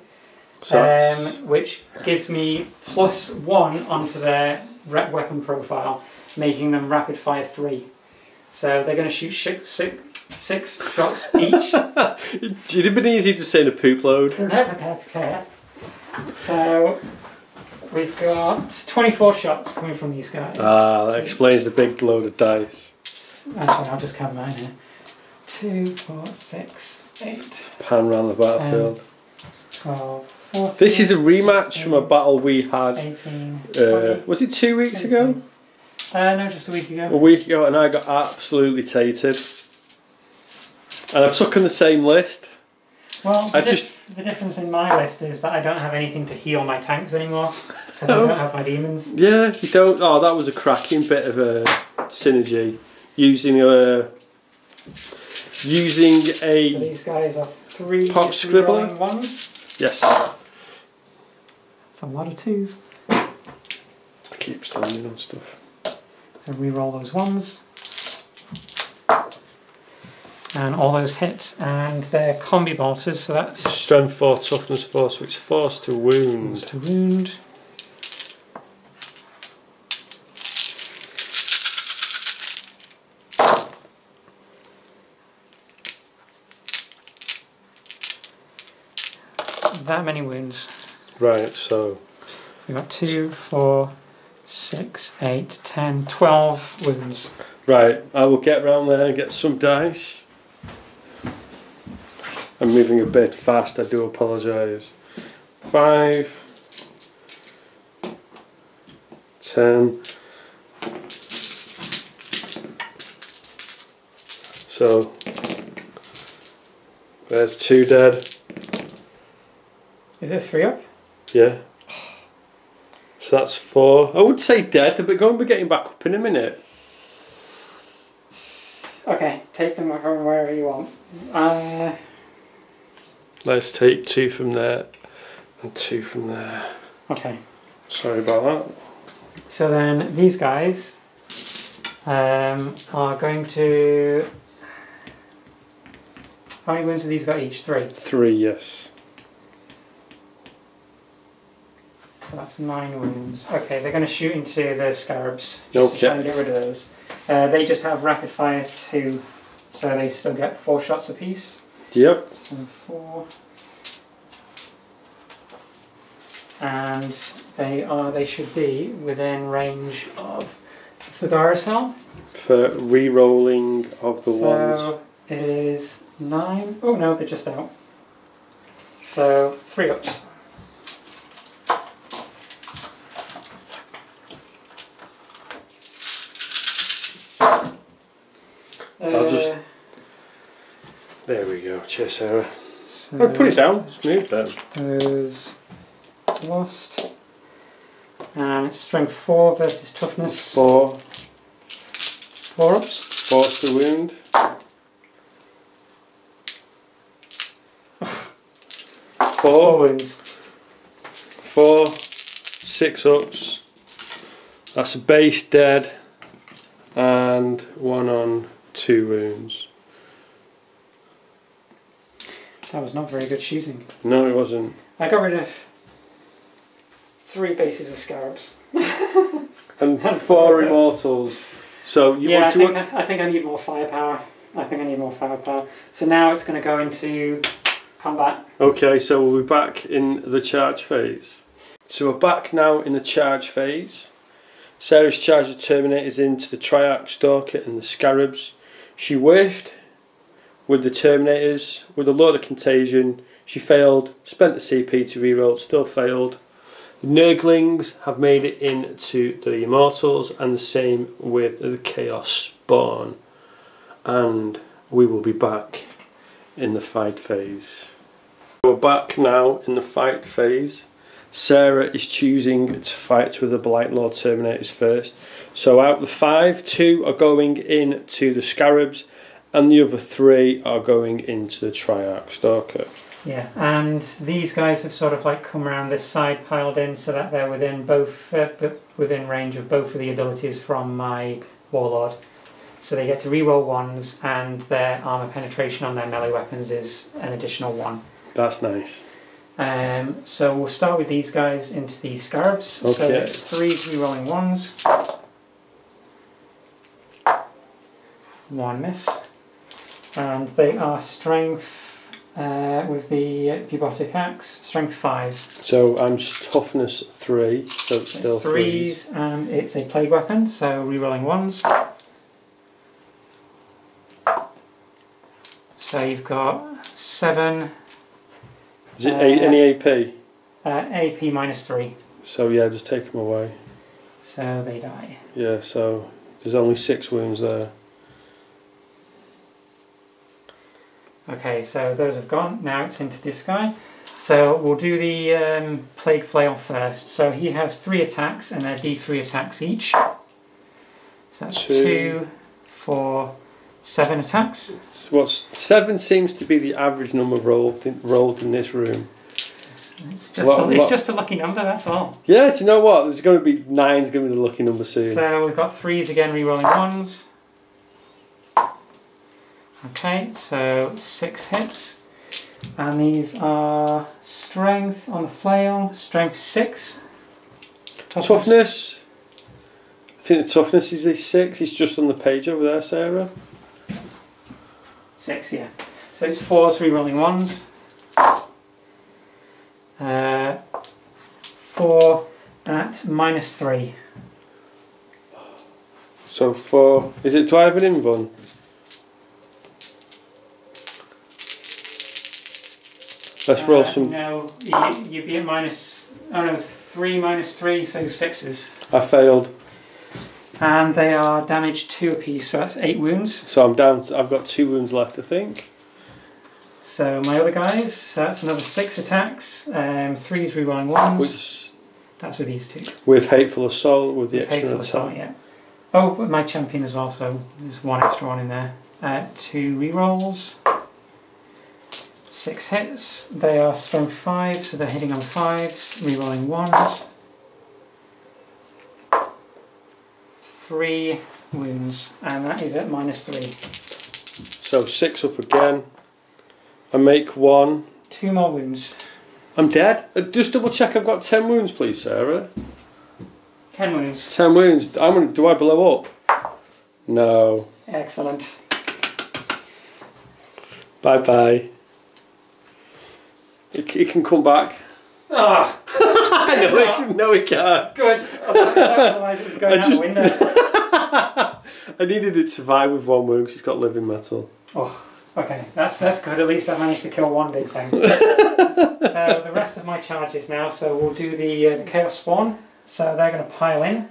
So which gives me +1 onto their weapon profile, making them rapid fire 3. So they're going to shoot 6 shots each. It'd have been easy to say in a poop load. So we've got 24 shots coming from these guys. Ah, that explains the big load of dice. Actually, I'll just count mine here. 2, 4, 6, 8. Pan round the battlefield. 12, 14. This is a rematch 16, from a battle we had. 18. 20, Was it 2 weeks 18. ago? No, just a week ago. A week ago, and I got absolutely tated. And I've stuck on the same list. Well, the difference in my list is that I don't have anything to heal my tanks anymore because I don't have my demons. Yeah, you don't. Oh, that was a cracking bit of a synergy using a So these guys are 3 pop scribbler rerolling 1s. Yes. That's a lot of 2s. I keep standing on stuff. So reroll those 1s. And all those hits, and they're combi bolters, so that's Strength 4, Toughness 4, so it's force to wound. force to wound. That many wounds. Right, so We've got 2, 4, 6, 8, 10, 12 wounds. right, I will get round there and get some dice. I'm moving a bit fast, I do apologise. 5, 10. So there's 2 dead. Is it 3 up? Yeah. So that's 4. I would say dead, but going to be getting back up in a minute. Okay, take them from wherever you want. Let's take 2 from there and 2 from there. Okay. Sorry about that. So then these guys are going to... How many wounds have these got each? 3? 3, yes. So that's 9 wounds. Okay, they're going to shoot into the scarabs. Just to try and get rid of those. They just have rapid fire 2, so they still get 4 shots apiece. Yep. So 4. And they should be within range of Fedara's Helm. For re-rolling of the ones. So it is 9. Oh no, they're just out. So 3 ups. I'll just... There we go, cheers Sarah. So Oh, put it down, just move then. those lost. And it's strength 4 versus toughness 4. 4 ups. Force to wound. 4 wounds. 4. 6 ups. That's a base dead. And 1 on 2 wounds. That was not very good shooting. No, it wasn't. I got rid of 3 bases of scarabs. And 4 immortals. So you Yeah, want I think I need more firepower. So now it's going to go into combat. Okay, so we'll be back in the charge phase. So we're back now in the charge phase. Sarah's charged the Terminators into the Triarch, Stalker and the Scarabs. She whiffed with the Terminators with a load of contagion. She failed, spent the CP to reroll, still failed. The Nurglings have made it into the Immortals, and the same with the Chaos Spawn. And we will be back in the fight phase. We're back now in the fight phase. Sarah is choosing to fight with the Blight Lord Terminators first. So out of the 5, 2 are going into the Scarabs, and the other 3 are going into the Triarch Stalker. Yeah, and these guys have sort of like come around this side, piled in, so that they're within both, within range of both of the abilities from my Warlord. So they get to reroll 1s, and their armor penetration on their melee weapons is an additional 1. That's nice. So we'll start with these guys into the Scarabs. Okay. So there's 3 rerolling 1s. 1 miss. And they are strength, with the Bubotic Axe, strength 5. So I'm toughness 3, so it's still 3s, and it's a plague weapon, so rerolling 1s. So you've got 7. Is it any AP? AP minus 3. So yeah, just take them away. So they die. Yeah, so there's only 6 wounds there. Okay, so those have gone. Now it's into this guy. So we'll do the Plague Flail first. So he has 3 attacks, and they're D3 attacks each. So that's 2, 4, 7 attacks. What 7 seems to be the average number rolled in this room. It's just a lucky number, that's all. Yeah, do you know what? There's going to be 9's going to be the lucky number soon. So we've got 3s again, rerolling 1s. Okay, so 6 hits. And these are strength on the flail, strength 6. Toughness. I think the toughness is a 6. It's just on the page over there, Sarah. 6, yeah. So it's 4s, rerolling 1s. 4 at minus 3. So 4. Do I have an invuln? Let's roll some. No, you'd be at minus. Oh no, 3 minus 3, so 6s. I failed. And they are damaged 2 apiece, so that's 8 wounds. So I'm down. I've got 2 wounds left, I think. So my other guys, so that's another 6 attacks. 3s, rerolling 1s. That's with these 2. With Hateful Assault, with the extra Hateful attack. Assault, yeah. Oh, but my champion as well, so there's 1 extra one in there. 2 rerolls. 6 hits. They are strength 5, so they're hitting on 5s, rerolling 1s. 3 wounds, and that is at minus 3. So 6 up again. I make 1. 2 more wounds. I'm dead. Just double check I've got 10 wounds, please, Sarah. 10 wounds. 10 wounds. Do I blow up? No. Excellent. Bye bye. It can come back. Ah! No, it can't. Good. Otherwise it was going out the window. I needed it to survive with 1 wound because it's got living metal. Oh, okay. That's good. At least I managed to kill 1 big thing. So the rest of my charges now. So we'll do the Chaos Spawn. So they're going to pile in.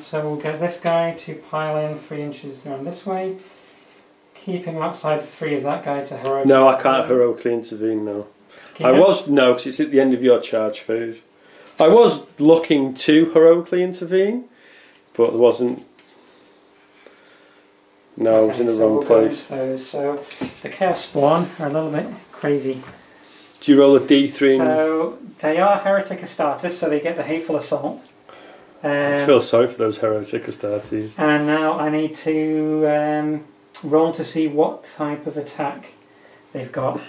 So we'll get this guy to pile in 3 inches around this way. Keeping outside of 3 of that guy to heroically. No, I can't heroically intervene now. Because it's at the end of your charge phase. I was looking to heroically intervene, but there wasn't. No, I was in the wrong place. So the Chaos Spawn are a little bit crazy. Do you roll a D3? So they are Heretic Astartes, so they get the Hateful Assault. I feel sorry for those Heretic Astartes. And now I need to roll to see what type of attack they've got.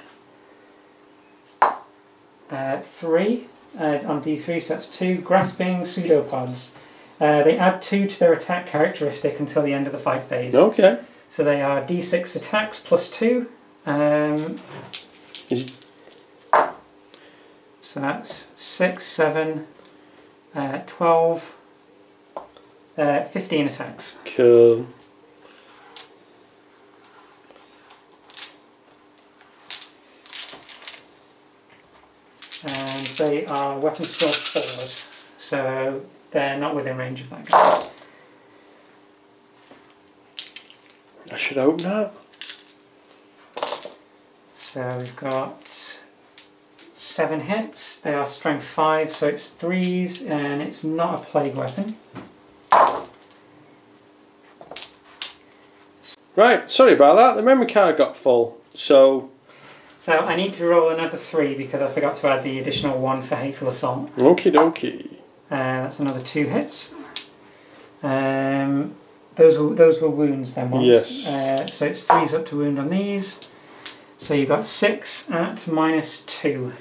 3 on D3, so that's 2 grasping pseudopods. They add 2 to their attack characteristic until the end of the fight phase. Okay. So they are D6 attacks plus 2. So that's 6, 7, 12, 15 attacks. Cool. And they are weapon skill 4s, so they're not within range of that guy. I should hope not. So we've got 7 hits. They are strength 5, so it's 3s, and it's not a plague weapon. Right, sorry about that. The memory card got full, so I need to roll another 3 because I forgot to add the additional 1 for Hateful Assault. okie dokie. That's another 2 hits. Those were wounds then once. Yes. So it's 3s up to wound on these. So you've got 6 at -2.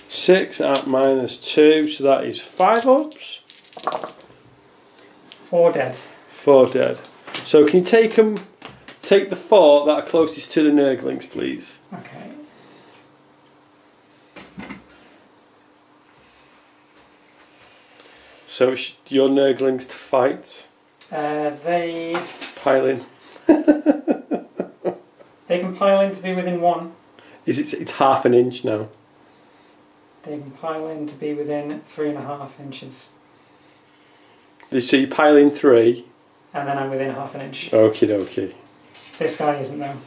6 at -2, so that is 5 ups. 4 dead. 4 dead. So can you take the 4 that are closest to the Nurglings, please? Okay. So it's your Nurglings to fight. They Pile in. can pile in to be within 1. It's half an inch now. They can pile in to be within 3.5 inches. So you pile in 3. And then I'm within half an inch. Okie dokie. This guy isn't though.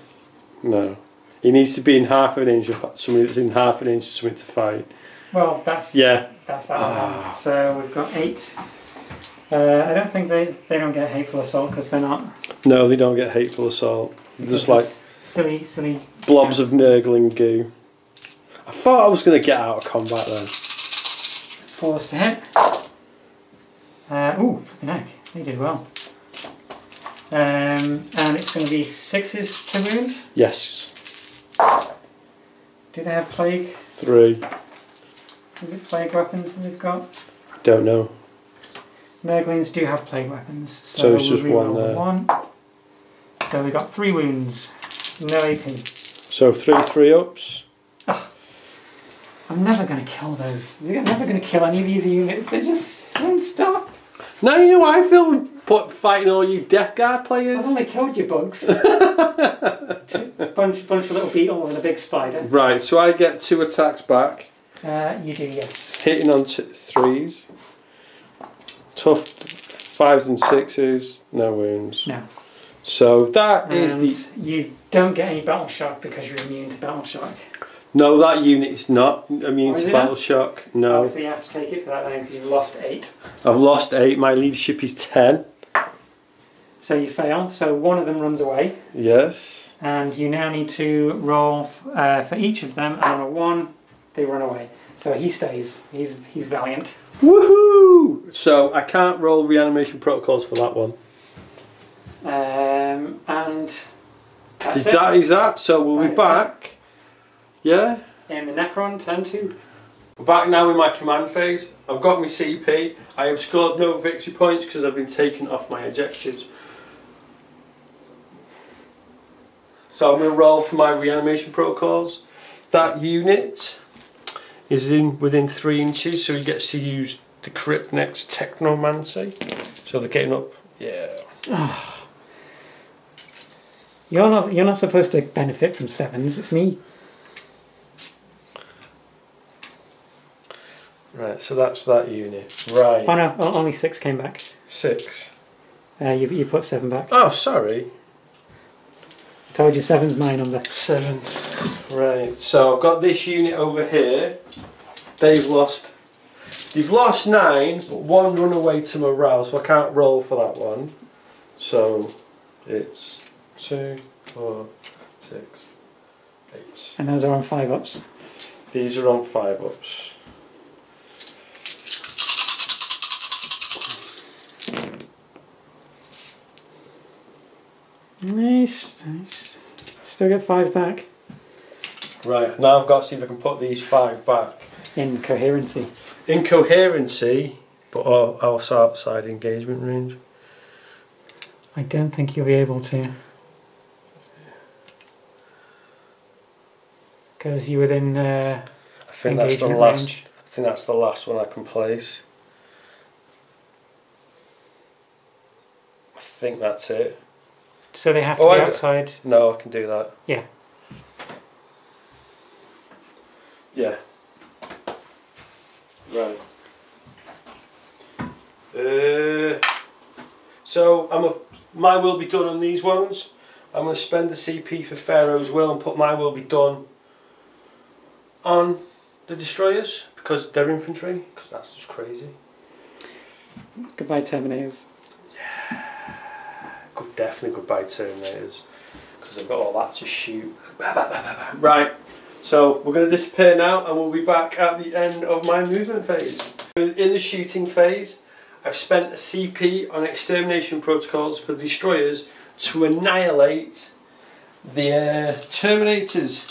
No. He needs to be in half an inch of somebody that's in half an inch of something to fight. Well, that's that one. So we've got 8. I don't think they don't get Hateful Assault because they're not. No, they don't get Hateful Assault. Just like silly blobs of Nurgling goo. I thought I was going to get out of combat then. 4s to hit. Ooh, flipping heck, they did well. And it's going to be 6s to wound. Yes. Do they have plague? 3. Is it plague weapons that they've got? Don't know. Nurglings do have plague weapons. So it's just we'll one there. 1. So we got 3 wounds. No AP. So 3 ups. Oh, I'm never going to kill those. I'm never going to kill any of these units. They just won't stop. Now you know how I feel fighting all you Death Guard players. I've only killed your bugs. bunch of little beetles and a big spider. Right, so I get 2 attacks back. You do, yes. Hitting on 3s. Tough 5s and 6s. No wounds. No. So that is And the... you don't get any battle shock because you're immune to battle shock. No, that unit is not immune Oh, is to it battle not? shock. No. Oh, so you have to take it for that then because you've lost 8. I've lost 8. My leadership is 10. So you fail. So one of them runs away. Yes. And you now need to roll for each of them. And on a 1, they run away. So he stays. He's valiant. Woohoo! So I can't roll reanimation protocols for that one. And that's Is it. that? So we'll be back. Yeah? In the Necron, turn 2. We're back now in my command phase. I've got my CP. I have scored no victory points because I've been taken off my objectives. So I'm going to roll for my reanimation protocols. That unit is within 3 inches, so he gets to use the Cryptek's Technomancy. So they're getting up. Yeah. Oh. You're not supposed to benefit from 7s. It's me. Right, so that's that unit. Right. Oh no, only 6 came back. 6. You put 7 back. Oh, sorry. Told you 7's my number. 7. Right, so I've got this unit over here. They've lost 9, but 1 run away to morale, so I can't roll for that one. So it's 2, 4, 6, 8. And those are on 5 ups. These are on 5 ups. Nice. Still get 5 back. Right, now I've got to see if I can put these 5 back. In coherency. In coherency, but also outside engagement range. I don't think you'll be able to. Because you're within I think that's the engagement last. range. I think that's the last one I can place. think that's it. So they have to be outside. No, I can do that. Yeah. Yeah. Right. So my will be done on these ones. I'm going to spend the CP for Pharaoh's Will and put my will be done on the destroyers because they're infantry, because that's just crazy. Goodbye, Terminators. Definitely goodbye Terminators, because I've got all that to shoot. Right, so we're going to disappear now and we'll be back at the end of my movement phase. In the shooting phase, I've spent a CP on extermination protocols for destroyers to annihilate the Terminators.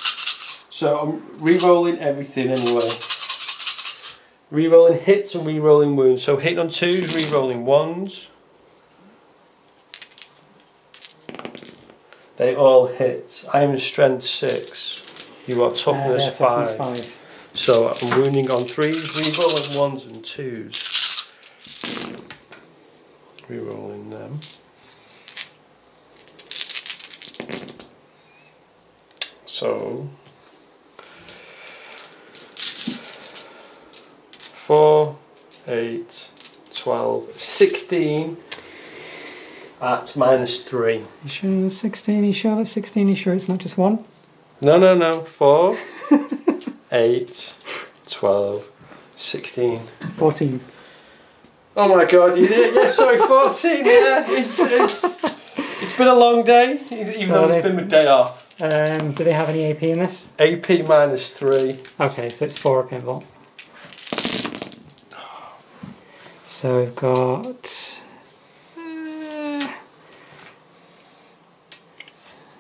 So I'm re-rolling everything anyway. Re-rolling hits and re-rolling wounds. So hitting on 2s, re-rolling 1s. They all hit. I am strength 6. You are toughness 5. So I'm wounding on 3s, re-rolling 1s and 2s. Re-rolling them. So 4, 8, 12, 16 at -3. You sure that's 16? You sure that's 16? You sure it's not just 1? No. 4, 8, 12, 16. 14. Oh my god, you did? Yeah, sorry, 14, yeah. It's been a long day, even though it's been my day off. Do they have any AP in this? AP -3. Okay, so it's 4 a pinball. So we've got...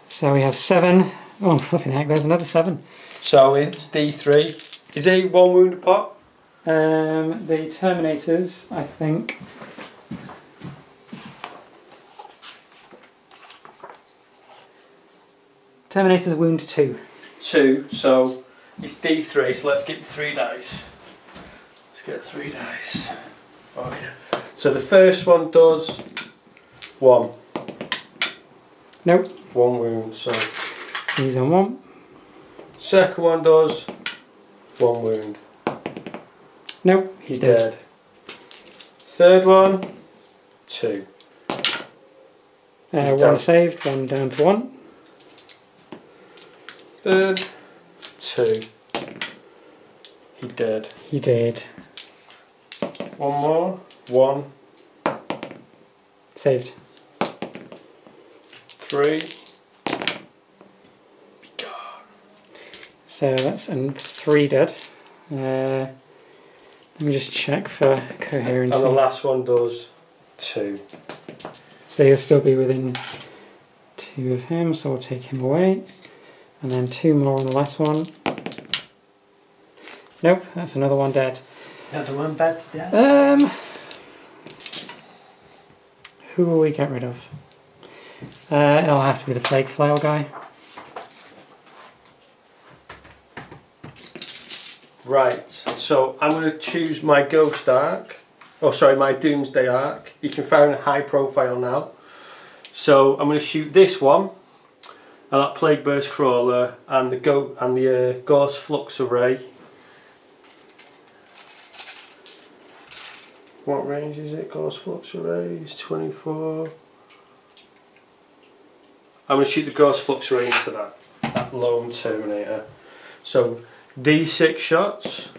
so we have 7. Oh, flipping heck, there's another 7. So it's D3. Is he 1 wound a pop? The Terminators, I think... Terminators wound 2. 2, so it's D3, so let's get the 3 dice. Let's get 3 dice. Oh yeah. So the first one does 1. Nope. 1 wound, so. He's on 1. Second one does 1 wound. Nope, he's dead. Third one, 2. 1 saved, 1 down to 1. Third, 2. He dead. He did. 1 more, 1. Saved. 3. Be gone. So that's 3 dead. Let me just check for coherency. And the last one does 2. So he'll still be within 2 of him, so we'll take him away. And then 2 more on the last one. Nope, that's another 1 dead. Another 1 bad to death. Who will we get rid of? It'll have to be the Plague Flail guy. Right, so I'm going to choose my Ghost Arc. Oh, sorry, my Doomsday Arc. You can find a high profile now. So I'm going to shoot this one, and that Plague Burst Crawler, and the Gauss Flux Array. What range is it? Gauss Flux Array is 24. I'm going to shoot the Gauss Flux Array into that lone Terminator. So D6 shots.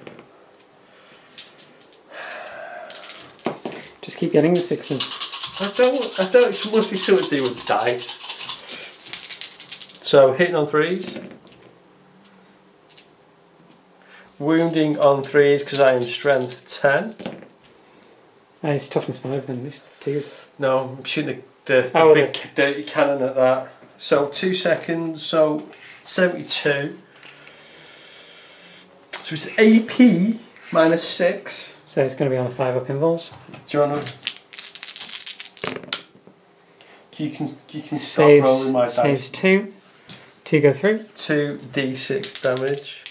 Just keep getting the 6s. I don't, it must be something to do with dice. So hitting on 3s. Wounding on 3s because I am strength 10. It's toughness 5 then, it's 2s. No, I'm shooting the big dirty cannon at that. So 2 seconds, so 72. So it's AP -6. So it's going to be on the 5 up involves. Do you want to? You can stop rolling my dice. Saves 2. 2 go through. 2 D6 damage.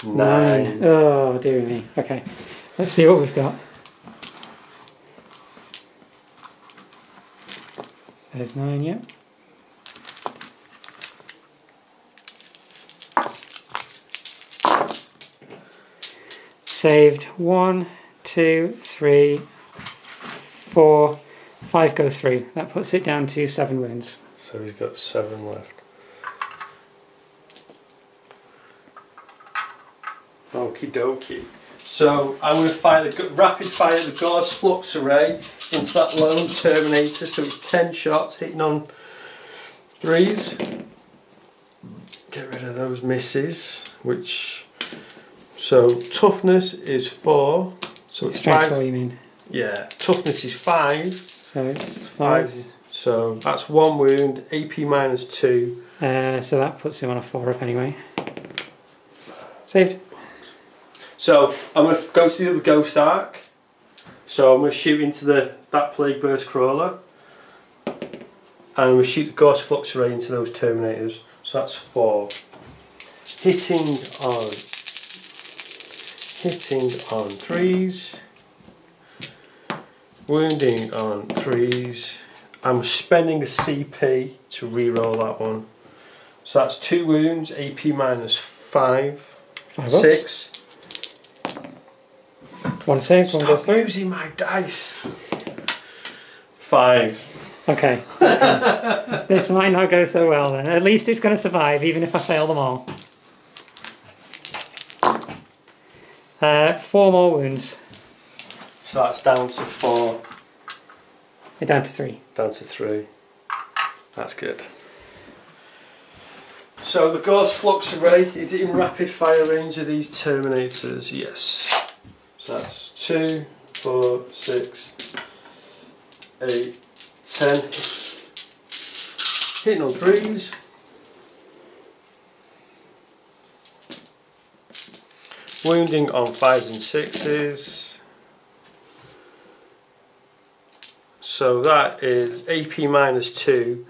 9. Oh dear me. Okay, let's see what we've got. There's 9, yeah. Saved 1, 2, 3, 4, 5 go through. That puts it down to 7 wounds. So he's got 7 left. Okie dokie. So I'm going to fire rapid fire the Gauss Flux Array into that lone Terminator. So it's 10 shots hitting on 3s. Get rid of those misses. So toughness is 4. So it's Strength 5. 4, you mean? Yeah. Toughness is 5. So it's 5. So that's 1 wound. AP minus 2. So that puts him on a 4 up anyway. Saved. So I'm going to go to the other Ghost Arc. So I'm going to shoot into that Plague Burst Crawler. And I'm going to shoot the Gauss Flux Array into those Terminators. So that's 4. Hitting on 3s. Wounding on 3s. I'm spending a CP to re-roll that one. So that's 2 wounds, AP minus 5. 6. 1 save, 1 goes Stop through. using my dice. 5. Okay. This might not go so well then. At least it's going to survive, even if I fail them all. 4 more wounds. So that's down to 4. You're down to 3. Down to 3. That's good. So the Gauss Flux Array, is it in rapid fire range of these Terminators? Yes. So that's 2, 4, 6, 8, 10. Hitting on 3s. Wounding on 5s and 6s. So that is AP minus 2,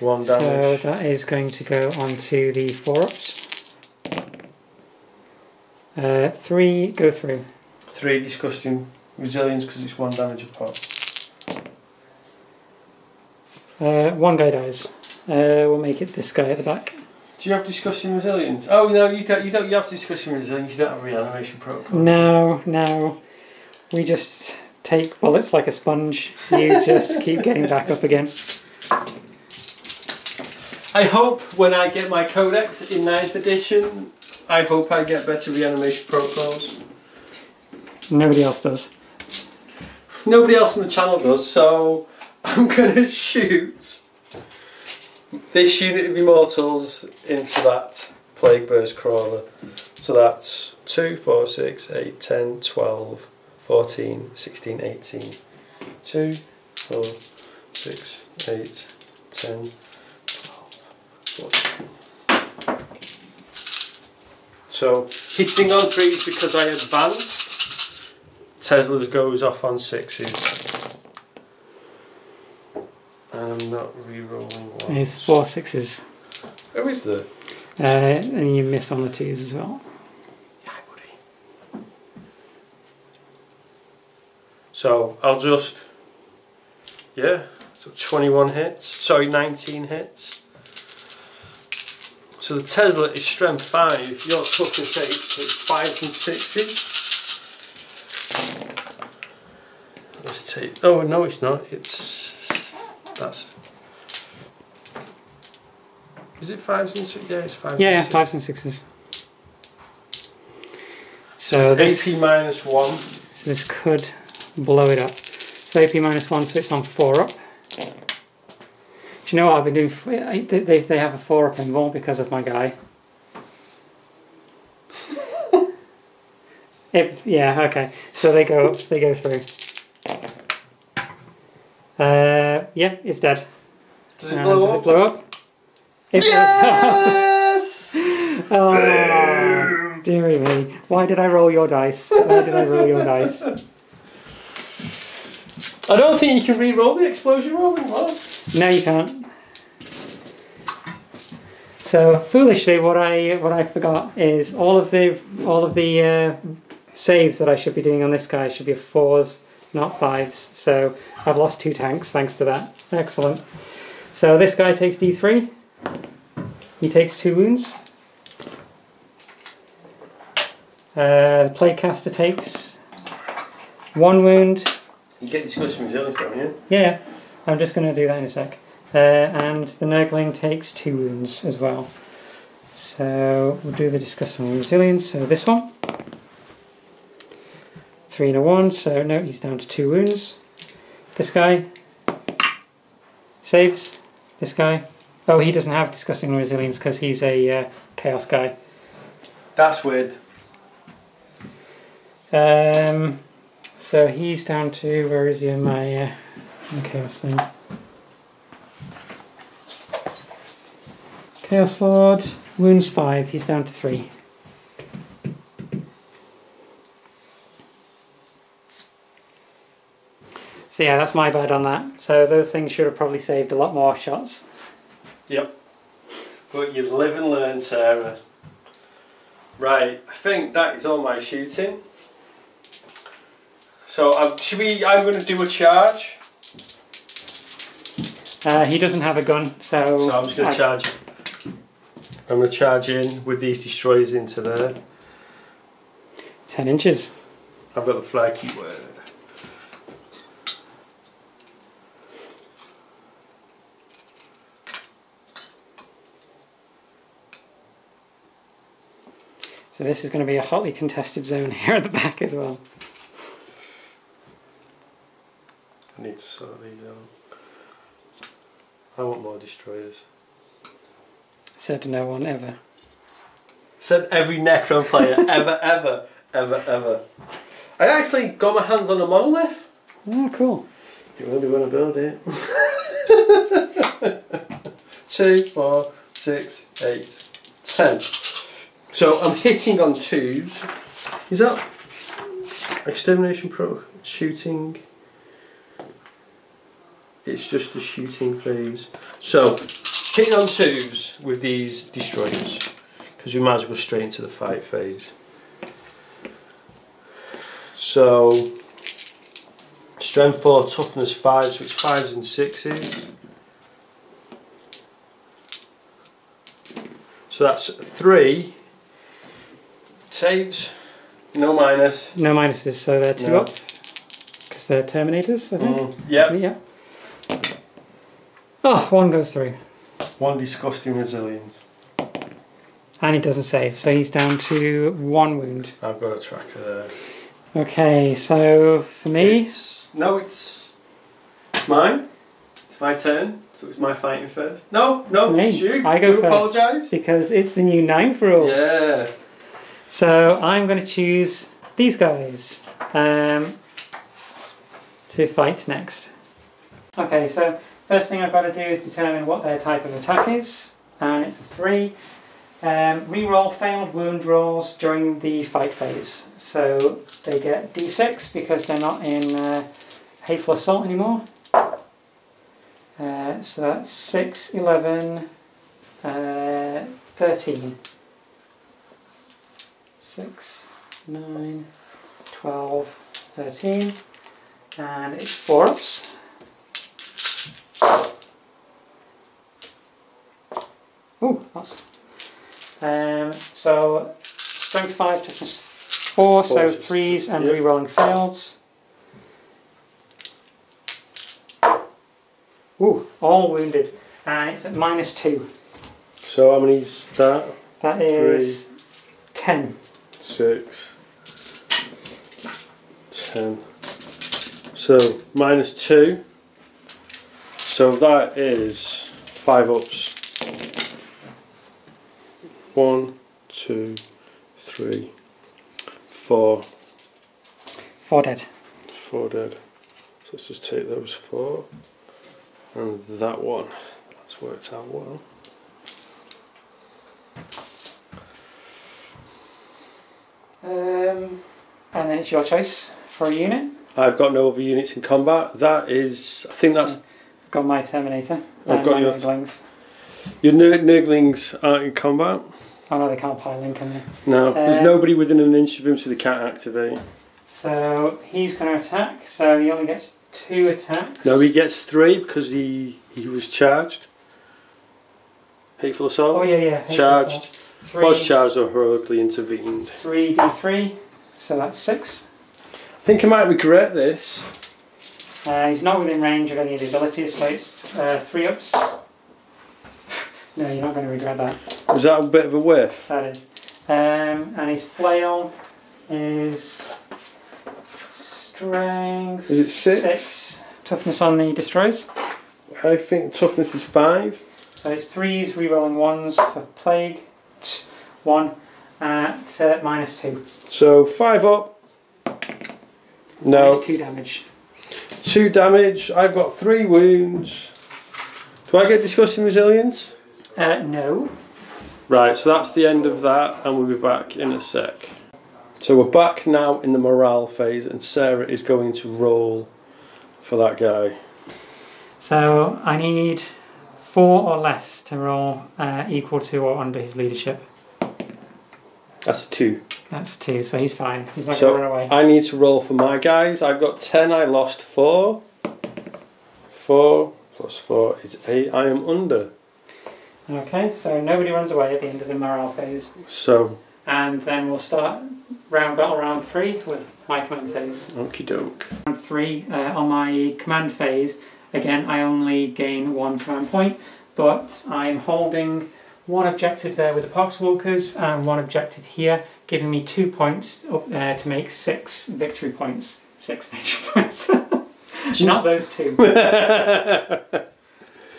1 damage. So that is going to go onto the 4-ups. 3 go through. 3 disgusting resilience because it's 1 damage a pop. 1 guy dies. We'll make it this guy at the back. Do you have disgusting resilience? Oh no, you don't. You have disgusting resilience. You don't have reanimation protocol. No. We just take bullets like a sponge. You just keep getting back up again. I hope when I get my codex in 9th edition, I hope I get better reanimation protocols. Nobody else does. Nobody else on the channel does, so I'm going to shoot this unit of Immortals into that Plague Burst Crawler. So that's 2, 4, 6, 8, 10, 12, 14, 16, 18. 2, 4, 6, 8, 10, 12, 14. So hitting on 3s because I advanced. Tesla goes off on 6s. And I'm not re-rolling ones. There's 4 6s. Oh, is there? And you miss on the 2s as well. Yeah, buddy. So I'll just... Yeah, so 21 hits. Sorry, 19 hits. So the Tesla is strength 5. Your toughness 8, so it's 5s and 6s. Let's take... Oh, no it's not. That's... Is it 5s and 6s? Yeah, it's 5s Yeah, and 6s. 5s and 6s. So this, it's AP minus 1. so this could blow it up. So AP minus 1, so it's on 4-up. Do you know what I've been doing? They have a 4-up involved because of my guy. Yeah, okay. So they go through. Yeah, it's dead. Does it blow up? It blow up? Yes! Oh, dearie me. Why did I roll your dice? Why did I roll your dice? I don't think you can re-roll the explosion rolling one. No, you can't. So foolishly, what I forgot is all of the saves that I should be doing on this guy should be 4s, not 5s. So I've lost 2 tanks thanks to that. Excellent. So this guy takes D3. He takes 2 wounds. The Plaguecaster takes 1 wound. You get discussing resilience, don't you? Yeah, I'm just going to do that in a sec. And the Nurgling takes 2 wounds as well. So we'll do the discussing resilience. So this one. 3 and a 1, so no, he's down to 2 wounds. This guy saves. This guy. Oh, he doesn't have disgusting resilience because he's a chaos guy. That's weird. So he's down to, where is he in my chaos thing? Chaos Lord, wounds 5, he's down to 3. So yeah, that's my bad on that. So those things should have probably saved a lot more shots. Yep. But you live and learn, Sarah. Right, I think that is all my shooting. So I'm going to do a charge. He doesn't have a gun, so I'm just going to charge. I'm going to charge in with these destroyers into there. 10 inches. I've got the flag keyword. So this is going to be a hotly contested zone here at the back as well. I need to sort these out. I want more destroyers. Said no one ever. Said every Necron player ever. I actually got my hands on a monolith. Oh, cool. You really want to build it? 2, 4, 6, 8, 10. So I'm hitting on 2s. Is that extermination pro shooting? It's just a shooting phase. So hitting on 2s with these destroyers, because we might as well go straight into the fight phase. So strength 4, toughness 5, so it's 5s and 6s. So that's 3 saves, no minus. No minuses, so they're 2 up. Because they're Terminators, I think. Yep. Yeah. Oh, 1 goes through. 1 disgusting resilience. And he doesn't save, so he's down to 1 wound. I've got a tracker there. Okay, so for me... It's mine. It's my turn, so it's my fighting first. No, it's you. I go Do first. Apologise. Because it's the new 9th rules. Yeah. So I'm going to choose these guys to fight next. Okay, so first thing I've got to do is determine what their type of attack is, and it's a 3. Reroll failed wound rolls during the fight phase. So they get D6 because they're not in Hateful Assault anymore. So that's 6, 11, 13. 6, 9, 12, 13, and it's 4 ups. Ooh, that's so strength 5, toughness 4, so 3s and re-rolling fails. Ooh, all wounded, and it's at -2. So how many is that? That is 10. 6, 10. So -2. So that is 5 ups. 1, 2, 3, 4. 4 dead. 4 dead. So let's just take those 4. And that one. That's worked out well. And then it's your choice for a unit. I've got no other units in combat. That is, I think that's... Got my Terminator. I've got my your... Nurglings. Your Nurglings aren't in combat? Oh no, they can't pile in, can they? No, there's nobody within an inch of him, so they can't activate. So he's going to attack, so he only gets 2 attacks. No, he gets 3 because he was charged. Hateful Assault? Oh yeah. Hateful Charged. Assault. Was charged or heroically intervened. 3d3, so that's 6. I think I might regret this. He's not within range of any of the abilities, so it's 3 ups. No, you're not going to regret that. Was that a bit of a whiff? That is. And his flail is strength. Is it 6? 6. Toughness on the destroys. I think toughness is 5. So it's 3s, rerolling 1s for plague. 1 at -2. So 5 up. No. Minus 2 damage. 2 damage. I've got 3 wounds. Do I get disgusting resilience? No. Right, so that's the end of that, and we'll be back in a sec. So we're back now in the morale phase, and Sarah is going to roll for that guy. So I need 4 or less to roll equal to or under his leadership. That's 2. That's 2, so he's fine. He's not going to run away. I need to roll for my guys. I've got 10, I lost 4. 4 plus 4 is 8. I am under. Okay, so nobody runs away at the end of the morale phase. So. And then we'll start battle round 3 with my command phase. Okie doke. Round 3, on my command phase, again I only gain 1 command point, but I'm holding 1 objective there with the Poxwalkers and 1 objective here, giving me 2 points up, to make 6 victory points. 6 victory points. Not those 2.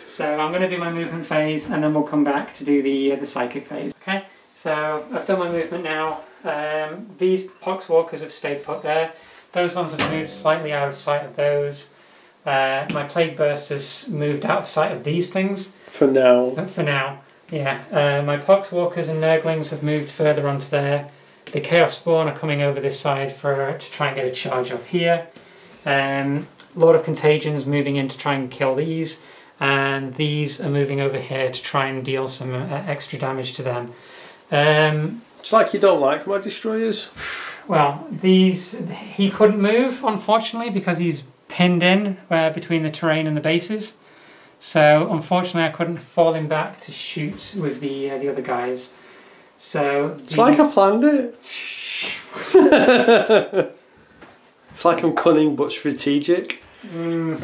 So I'm going to do my movement phase, and then we'll come back to do the psychic phase. Okay, so I've done my movement now. These Poxwalkers have stayed put there. Those ones have moved slightly out of sight of those. My Plague Burst has moved out of sight of these things. For now. For now, yeah. My Poxwalkers and Nurglings have moved further onto there. The Chaos Spawn are coming over this side to try and get a charge off here. Lord of Contagions moving in to try and kill these. And these are moving over here to try and deal some extra damage to them. It's like you don't like my destroyers. Well, he couldn't move, unfortunately, because he's pinned in between the terrain and the bases. So, unfortunately, I couldn't fall him back to shoot with the other guys. So it's like I planned it. It's like I'm cunning but strategic. Well,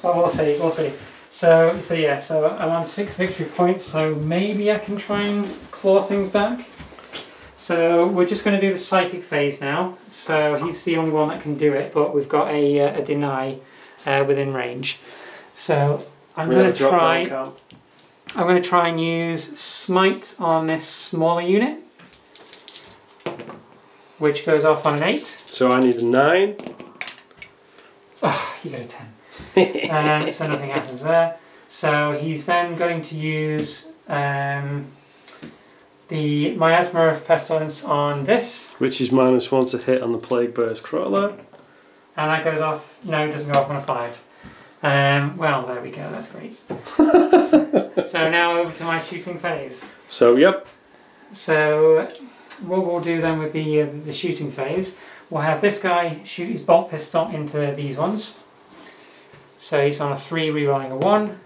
we'll see. We'll see. So yeah, so I'm on 6 victory points, so maybe I can try and claw things back. So we're just going to do the psychic phase now. So he's the only one that can do it, but we've got a deny within range. So I'm going to try and use Smite on this smaller unit, which goes off on an 8. So I need a 9. Oh, you got a 10. So nothing happens there. So he's then going to use the Miasma of Pestilence on this. Which is -1 to hit on the Plague Burst Crawler. And that goes off, no, it doesn't go off on a 5. Well, there we go, that's great. So now over to my shooting phase. So, yep. So what we'll do then with the shooting phase, we'll have this guy shoot his bolt pistol into these ones. So he's on a 3, rerolling a 1.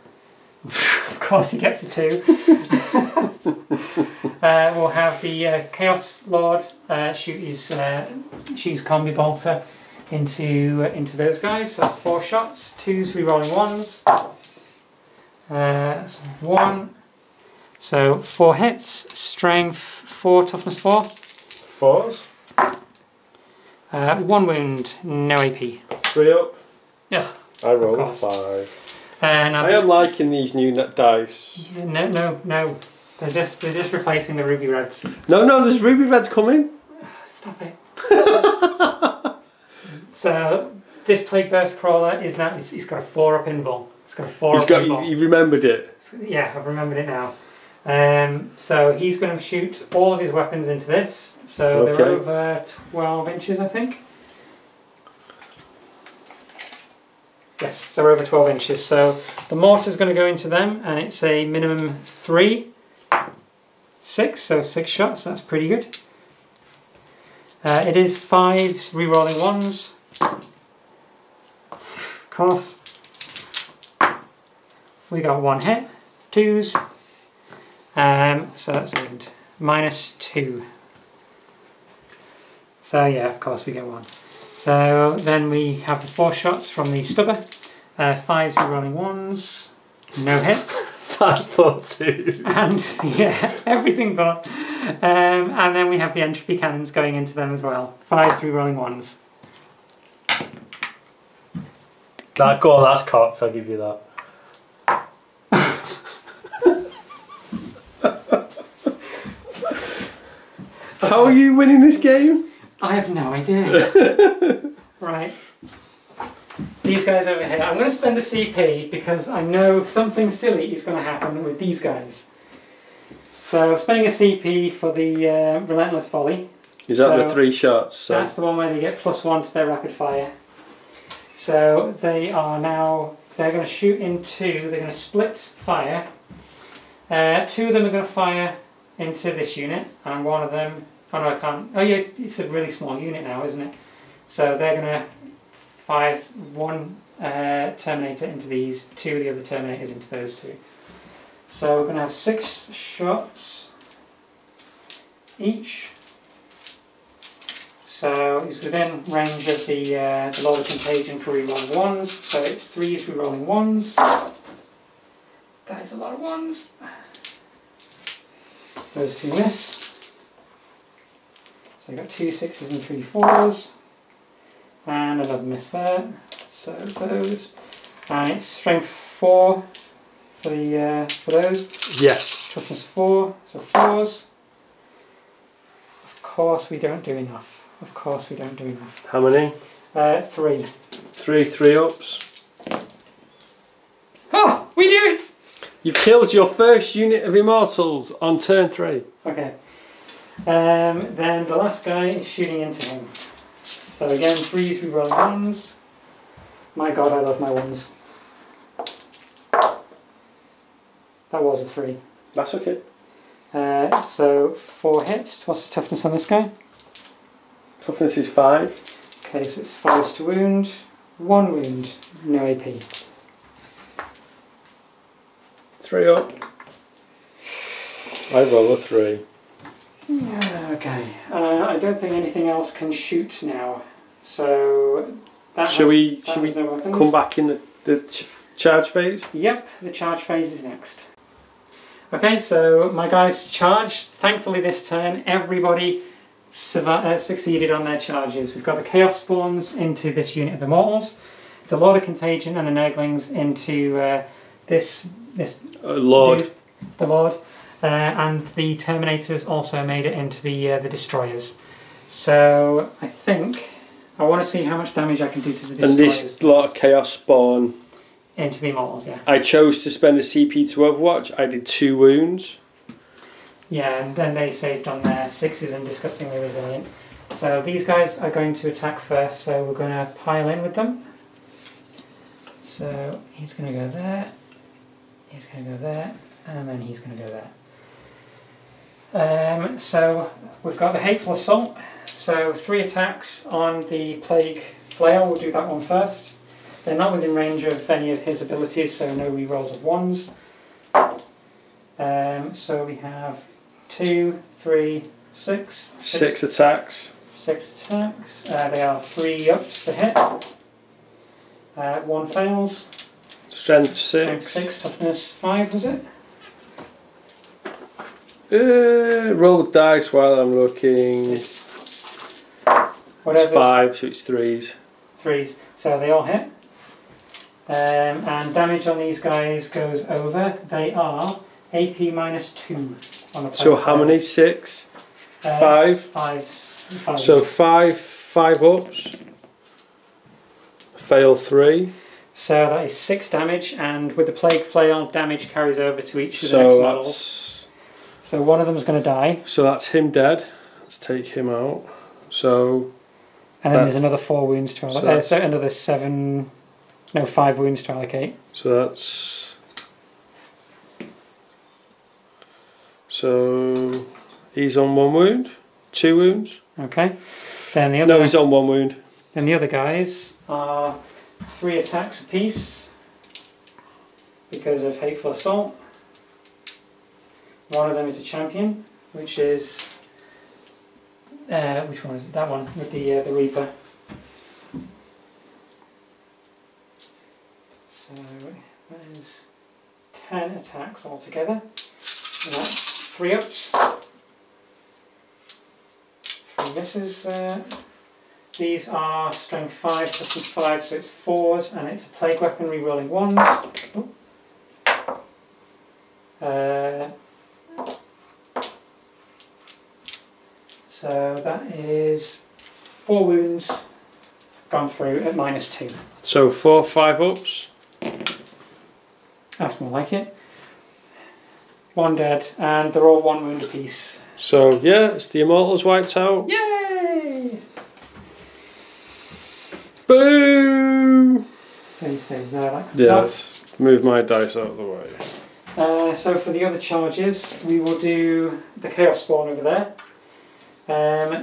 Of course he gets a 2. We'll have the Chaos Lord shoot his combi bolter into those guys. So that's 4 shots. 2s, rerolling 1s. So 1. So 4 hits. Strength 4, toughness 4. 4s. 1 wound, no AP. 3 up. Yeah. I roll a 5. I am liking these new dice. No. They're just replacing the ruby reds. No, there's ruby reds coming. Stop it. So this Plague Burst Crawler is now. He's got a 4 up invul. It's got a 4 up invul. You remembered it. Yeah, I've remembered it now. So he's going to shoot all of his weapons into this. So they're over 12 inches, I think. Yes, they're over 12 inches. So the mortar's going to go into them, and it's a minimum 3, 6, so 6 shots. That's pretty good. It is 5s, rerolling 1s. Of course. We got 1 hit, 2s, So that's wound. -2. So yeah, of course we get 1. So then we have the 4 shots from the stubber. 5s rerolling 1s. No hits. 5, 4, 2. And yeah, everything but. And then we have the entropy cannons going into them as well. 5 rerolling 1s. Go on, that's cocked, I'll give you that. How are you winning this game? I have no idea. Right. These guys over here. I'm going to spend a CP because I know something silly is going to happen with these guys. So spending a CP for the Relentless Volley. Is that the 3 shots? So. That's the one where they get +1 to their rapid fire. So they are now, they're going to shoot in 2, they're going to split fire. 2 of them are going to fire into this unit, and one of them, oh no I can't, oh yeah, it's a really small unit now, isn't it? So they're going to fire 1 Terminator into these, 2 of the other Terminators into those 2. So we're going to have 6 shots each. So he's within range of the Lord of Contagion for rerolling 1s, so it's 3s rerolling 1s. That is a lot of 1s. Those 2 miss. So you've got 2 6s and 3 4s. And another miss there. So those. And it's strength 4 for those. Yes. Toughness 4, so 4s. Of course we don't do enough. Of course we don't do enough. How many? 3. 3 ups. Oh, we do it! You've killed your first unit of Immortals on turn 3. Okay. Then the last guy is shooting into him. So again, 3s rerolling 1s. My god, I love my 1s. That was a 3. That's okay. So 4 hits. What's the toughness on this guy? Toughness is 5. Okay, so it's 5s to wound. 1 wound, no AP. 3 up. I roll a 3. Okay. I don't think anything else can shoot now. So that Shall we no weapons. come back in the charge phase? Yep, the charge phase is next. Okay, so my guys charged. Thankfully this turn everybody succeeded on their charges. We've got the Chaos Spawns into this unit of Immortals, the Lord of Contagion and the Nurglings into this Lord. Dude, the Lord, and the Terminators also made it into the Destroyers. So I think I want to see how much damage I can do to the Destroyers. And this lot of Chaos Spawn. Into the Immortals, yeah. I chose to spend a CP to Overwatch. I did 2 wounds. Yeah, and then they saved on their 6s and disgustingly resilient. So these guys are going to attack first, so we're going to pile in with them. So he's going to go there, he's going to go there, and then he's going to go there. So we've got the Hateful Assault. So 3 attacks on the Plague Flail. We'll do that one first. They're not within range of any of his abilities, so no rerolls of 1s. So we have 2, 3, 6. 6 attacks. 6 attacks. They are 3 ups to hit. 1 fails. Strength 6. Strength 6, toughness 5, was it? Roll the dice while I'm looking. Whatever. It's 5, so it's 3s. 3s. So they all hit. And damage on these guys goes over. They are AP -2 on the. So how many? 6? 5? 5. So 5 ups. Fail 3. So that is 6 damage, and with the Plague Flail, damage carries over to each of the next models. So one of them is going to die. So that's him dead. Let's take him out. So. And then there's another 4 wounds to allocate. So another 5 wounds to allocate. So that's. So he's on 1 wound, 2 wounds. Okay. Then the other. No, he's on 1 wound. Then the other guys are 3 attacks apiece because of Hateful Assault. One of them is a champion, which is which one is it? That one with the Reaper. So there's 10 attacks altogether. And that's 3 ups, 3 misses there. These are strength 5 plus 5, so it's 4s, and it's a plague weapon re-rolling 1s. So that is 4 wounds gone through at -2. So 4 5-ups. That's more like it. 1 dead, and they're all 1 wound apiece. So yeah, it's the Immortals wiped out. Yay! Boo! So he stays there, that comes Yeah, off. let's move my dice out of the way. So for the other charges, we will do the Chaos Spawn over there.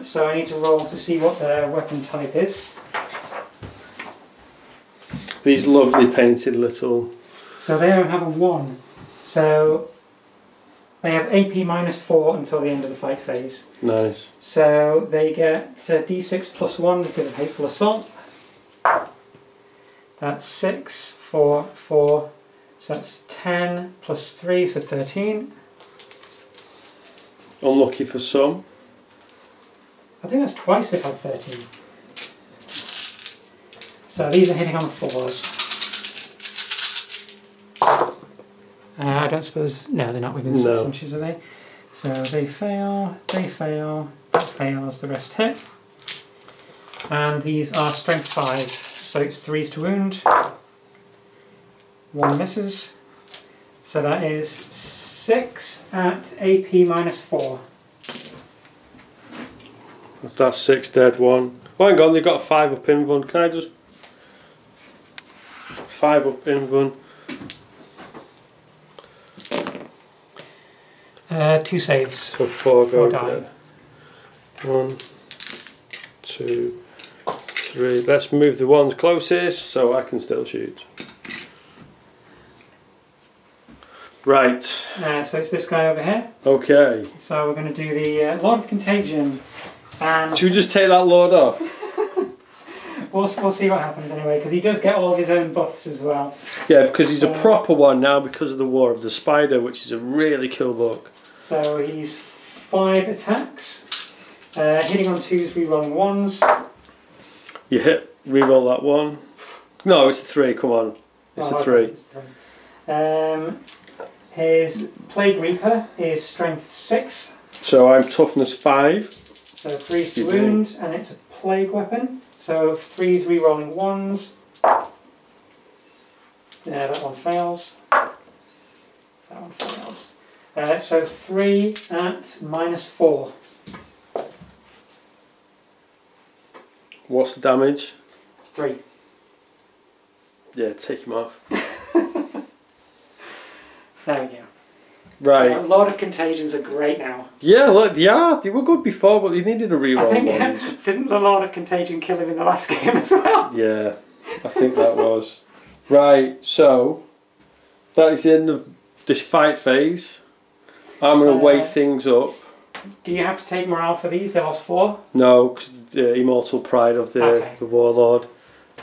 So I need to roll to see what their weapon type is. These lovely painted little... So they have a 1. So they have AP -4 until the end of the fight phase. Nice. So they get D6 plus 1 because of Hateful Assault. That's 6, 4, 4. So that's 10 plus 3, so 13. Unlucky for some. I think that's twice they've had 13. So these are hitting on 4s. I don't suppose... No, they're not within 6 inches, are they? So they fail, that fails, the rest hit. And these are strength 5, so it's 3s to wound. 1 misses. So that is 6 at AP -4. That's 6 dead, 1. Oh, hang on, they've got a 5-up invuln. Can I just... 5-up invuln. 2 saves. So 4 go die. dead. 1, 2, 3. Let's move the ones closest so I can still shoot. Right. So it's this guy over here. Okay. So we're going to do the Lord of Contagion. And Should we just take that Lord off? we'll see what happens anyway, because he does get all of his own buffs as well. Yeah, because he's a proper one now because of the War of the Spider, which is a really cool book. So he's 5 attacks, hitting on 2s, re-rolling 1s. You hit, re-roll that 1. No, it's a 3, come on. It's a 3. It's 3. His Plague Reaper is strength 6. So I'm toughness 5. So 3s to wound, and it's a plague weapon. So 3s re-rolling 1s. Yeah, that one fails. That one fails. So 3 at -4. What's the damage? 3. Yeah, take him off. There we go. Right. Lord of Contagions are great now. Yeah, look, yeah, they were good before, but they needed a reroll. I think didn't the Lord of Contagion kill him in the last game as well? Yeah, I think that was. Right, so that is the end of this fight phase. I'm going to weigh things up. Do you have to take morale for these? They lost 4? No, because the immortal pride of the Warlord,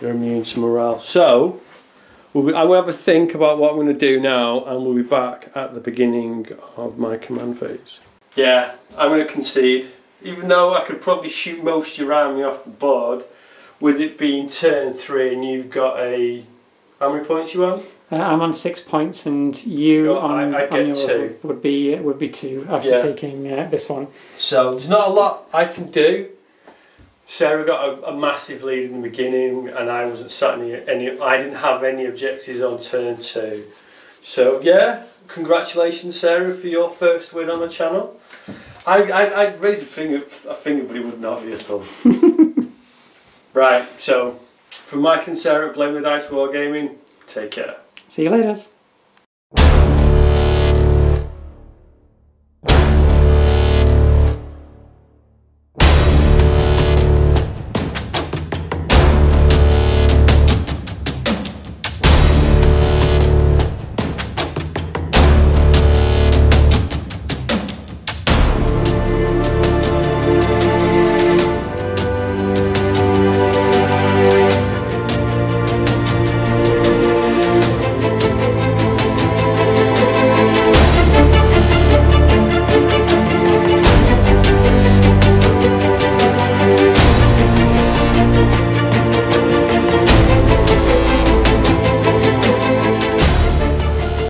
they're immune to morale. So, I'm going to have a think about what I'm going to do now, and we'll be back at the beginning of my command phase. Yeah, I'm going to concede. Even though I could probably shoot most of your army off the board, with it being turn 3 and you've got a... How many points you on? I'm on 6 points, and you on yours 2. would be 2 after taking this one. So there's not a lot I can do. Sarah got a massive lead in the beginning, and I wasn't sat any. I didn't have any objectives on turn 2. So yeah, congratulations, Sarah, for your first win on the channel. I'd raise a finger, but it would not be a thumb. Right. So from Mike and Sarah at Blame the Dice Wargaming, take care. See you later.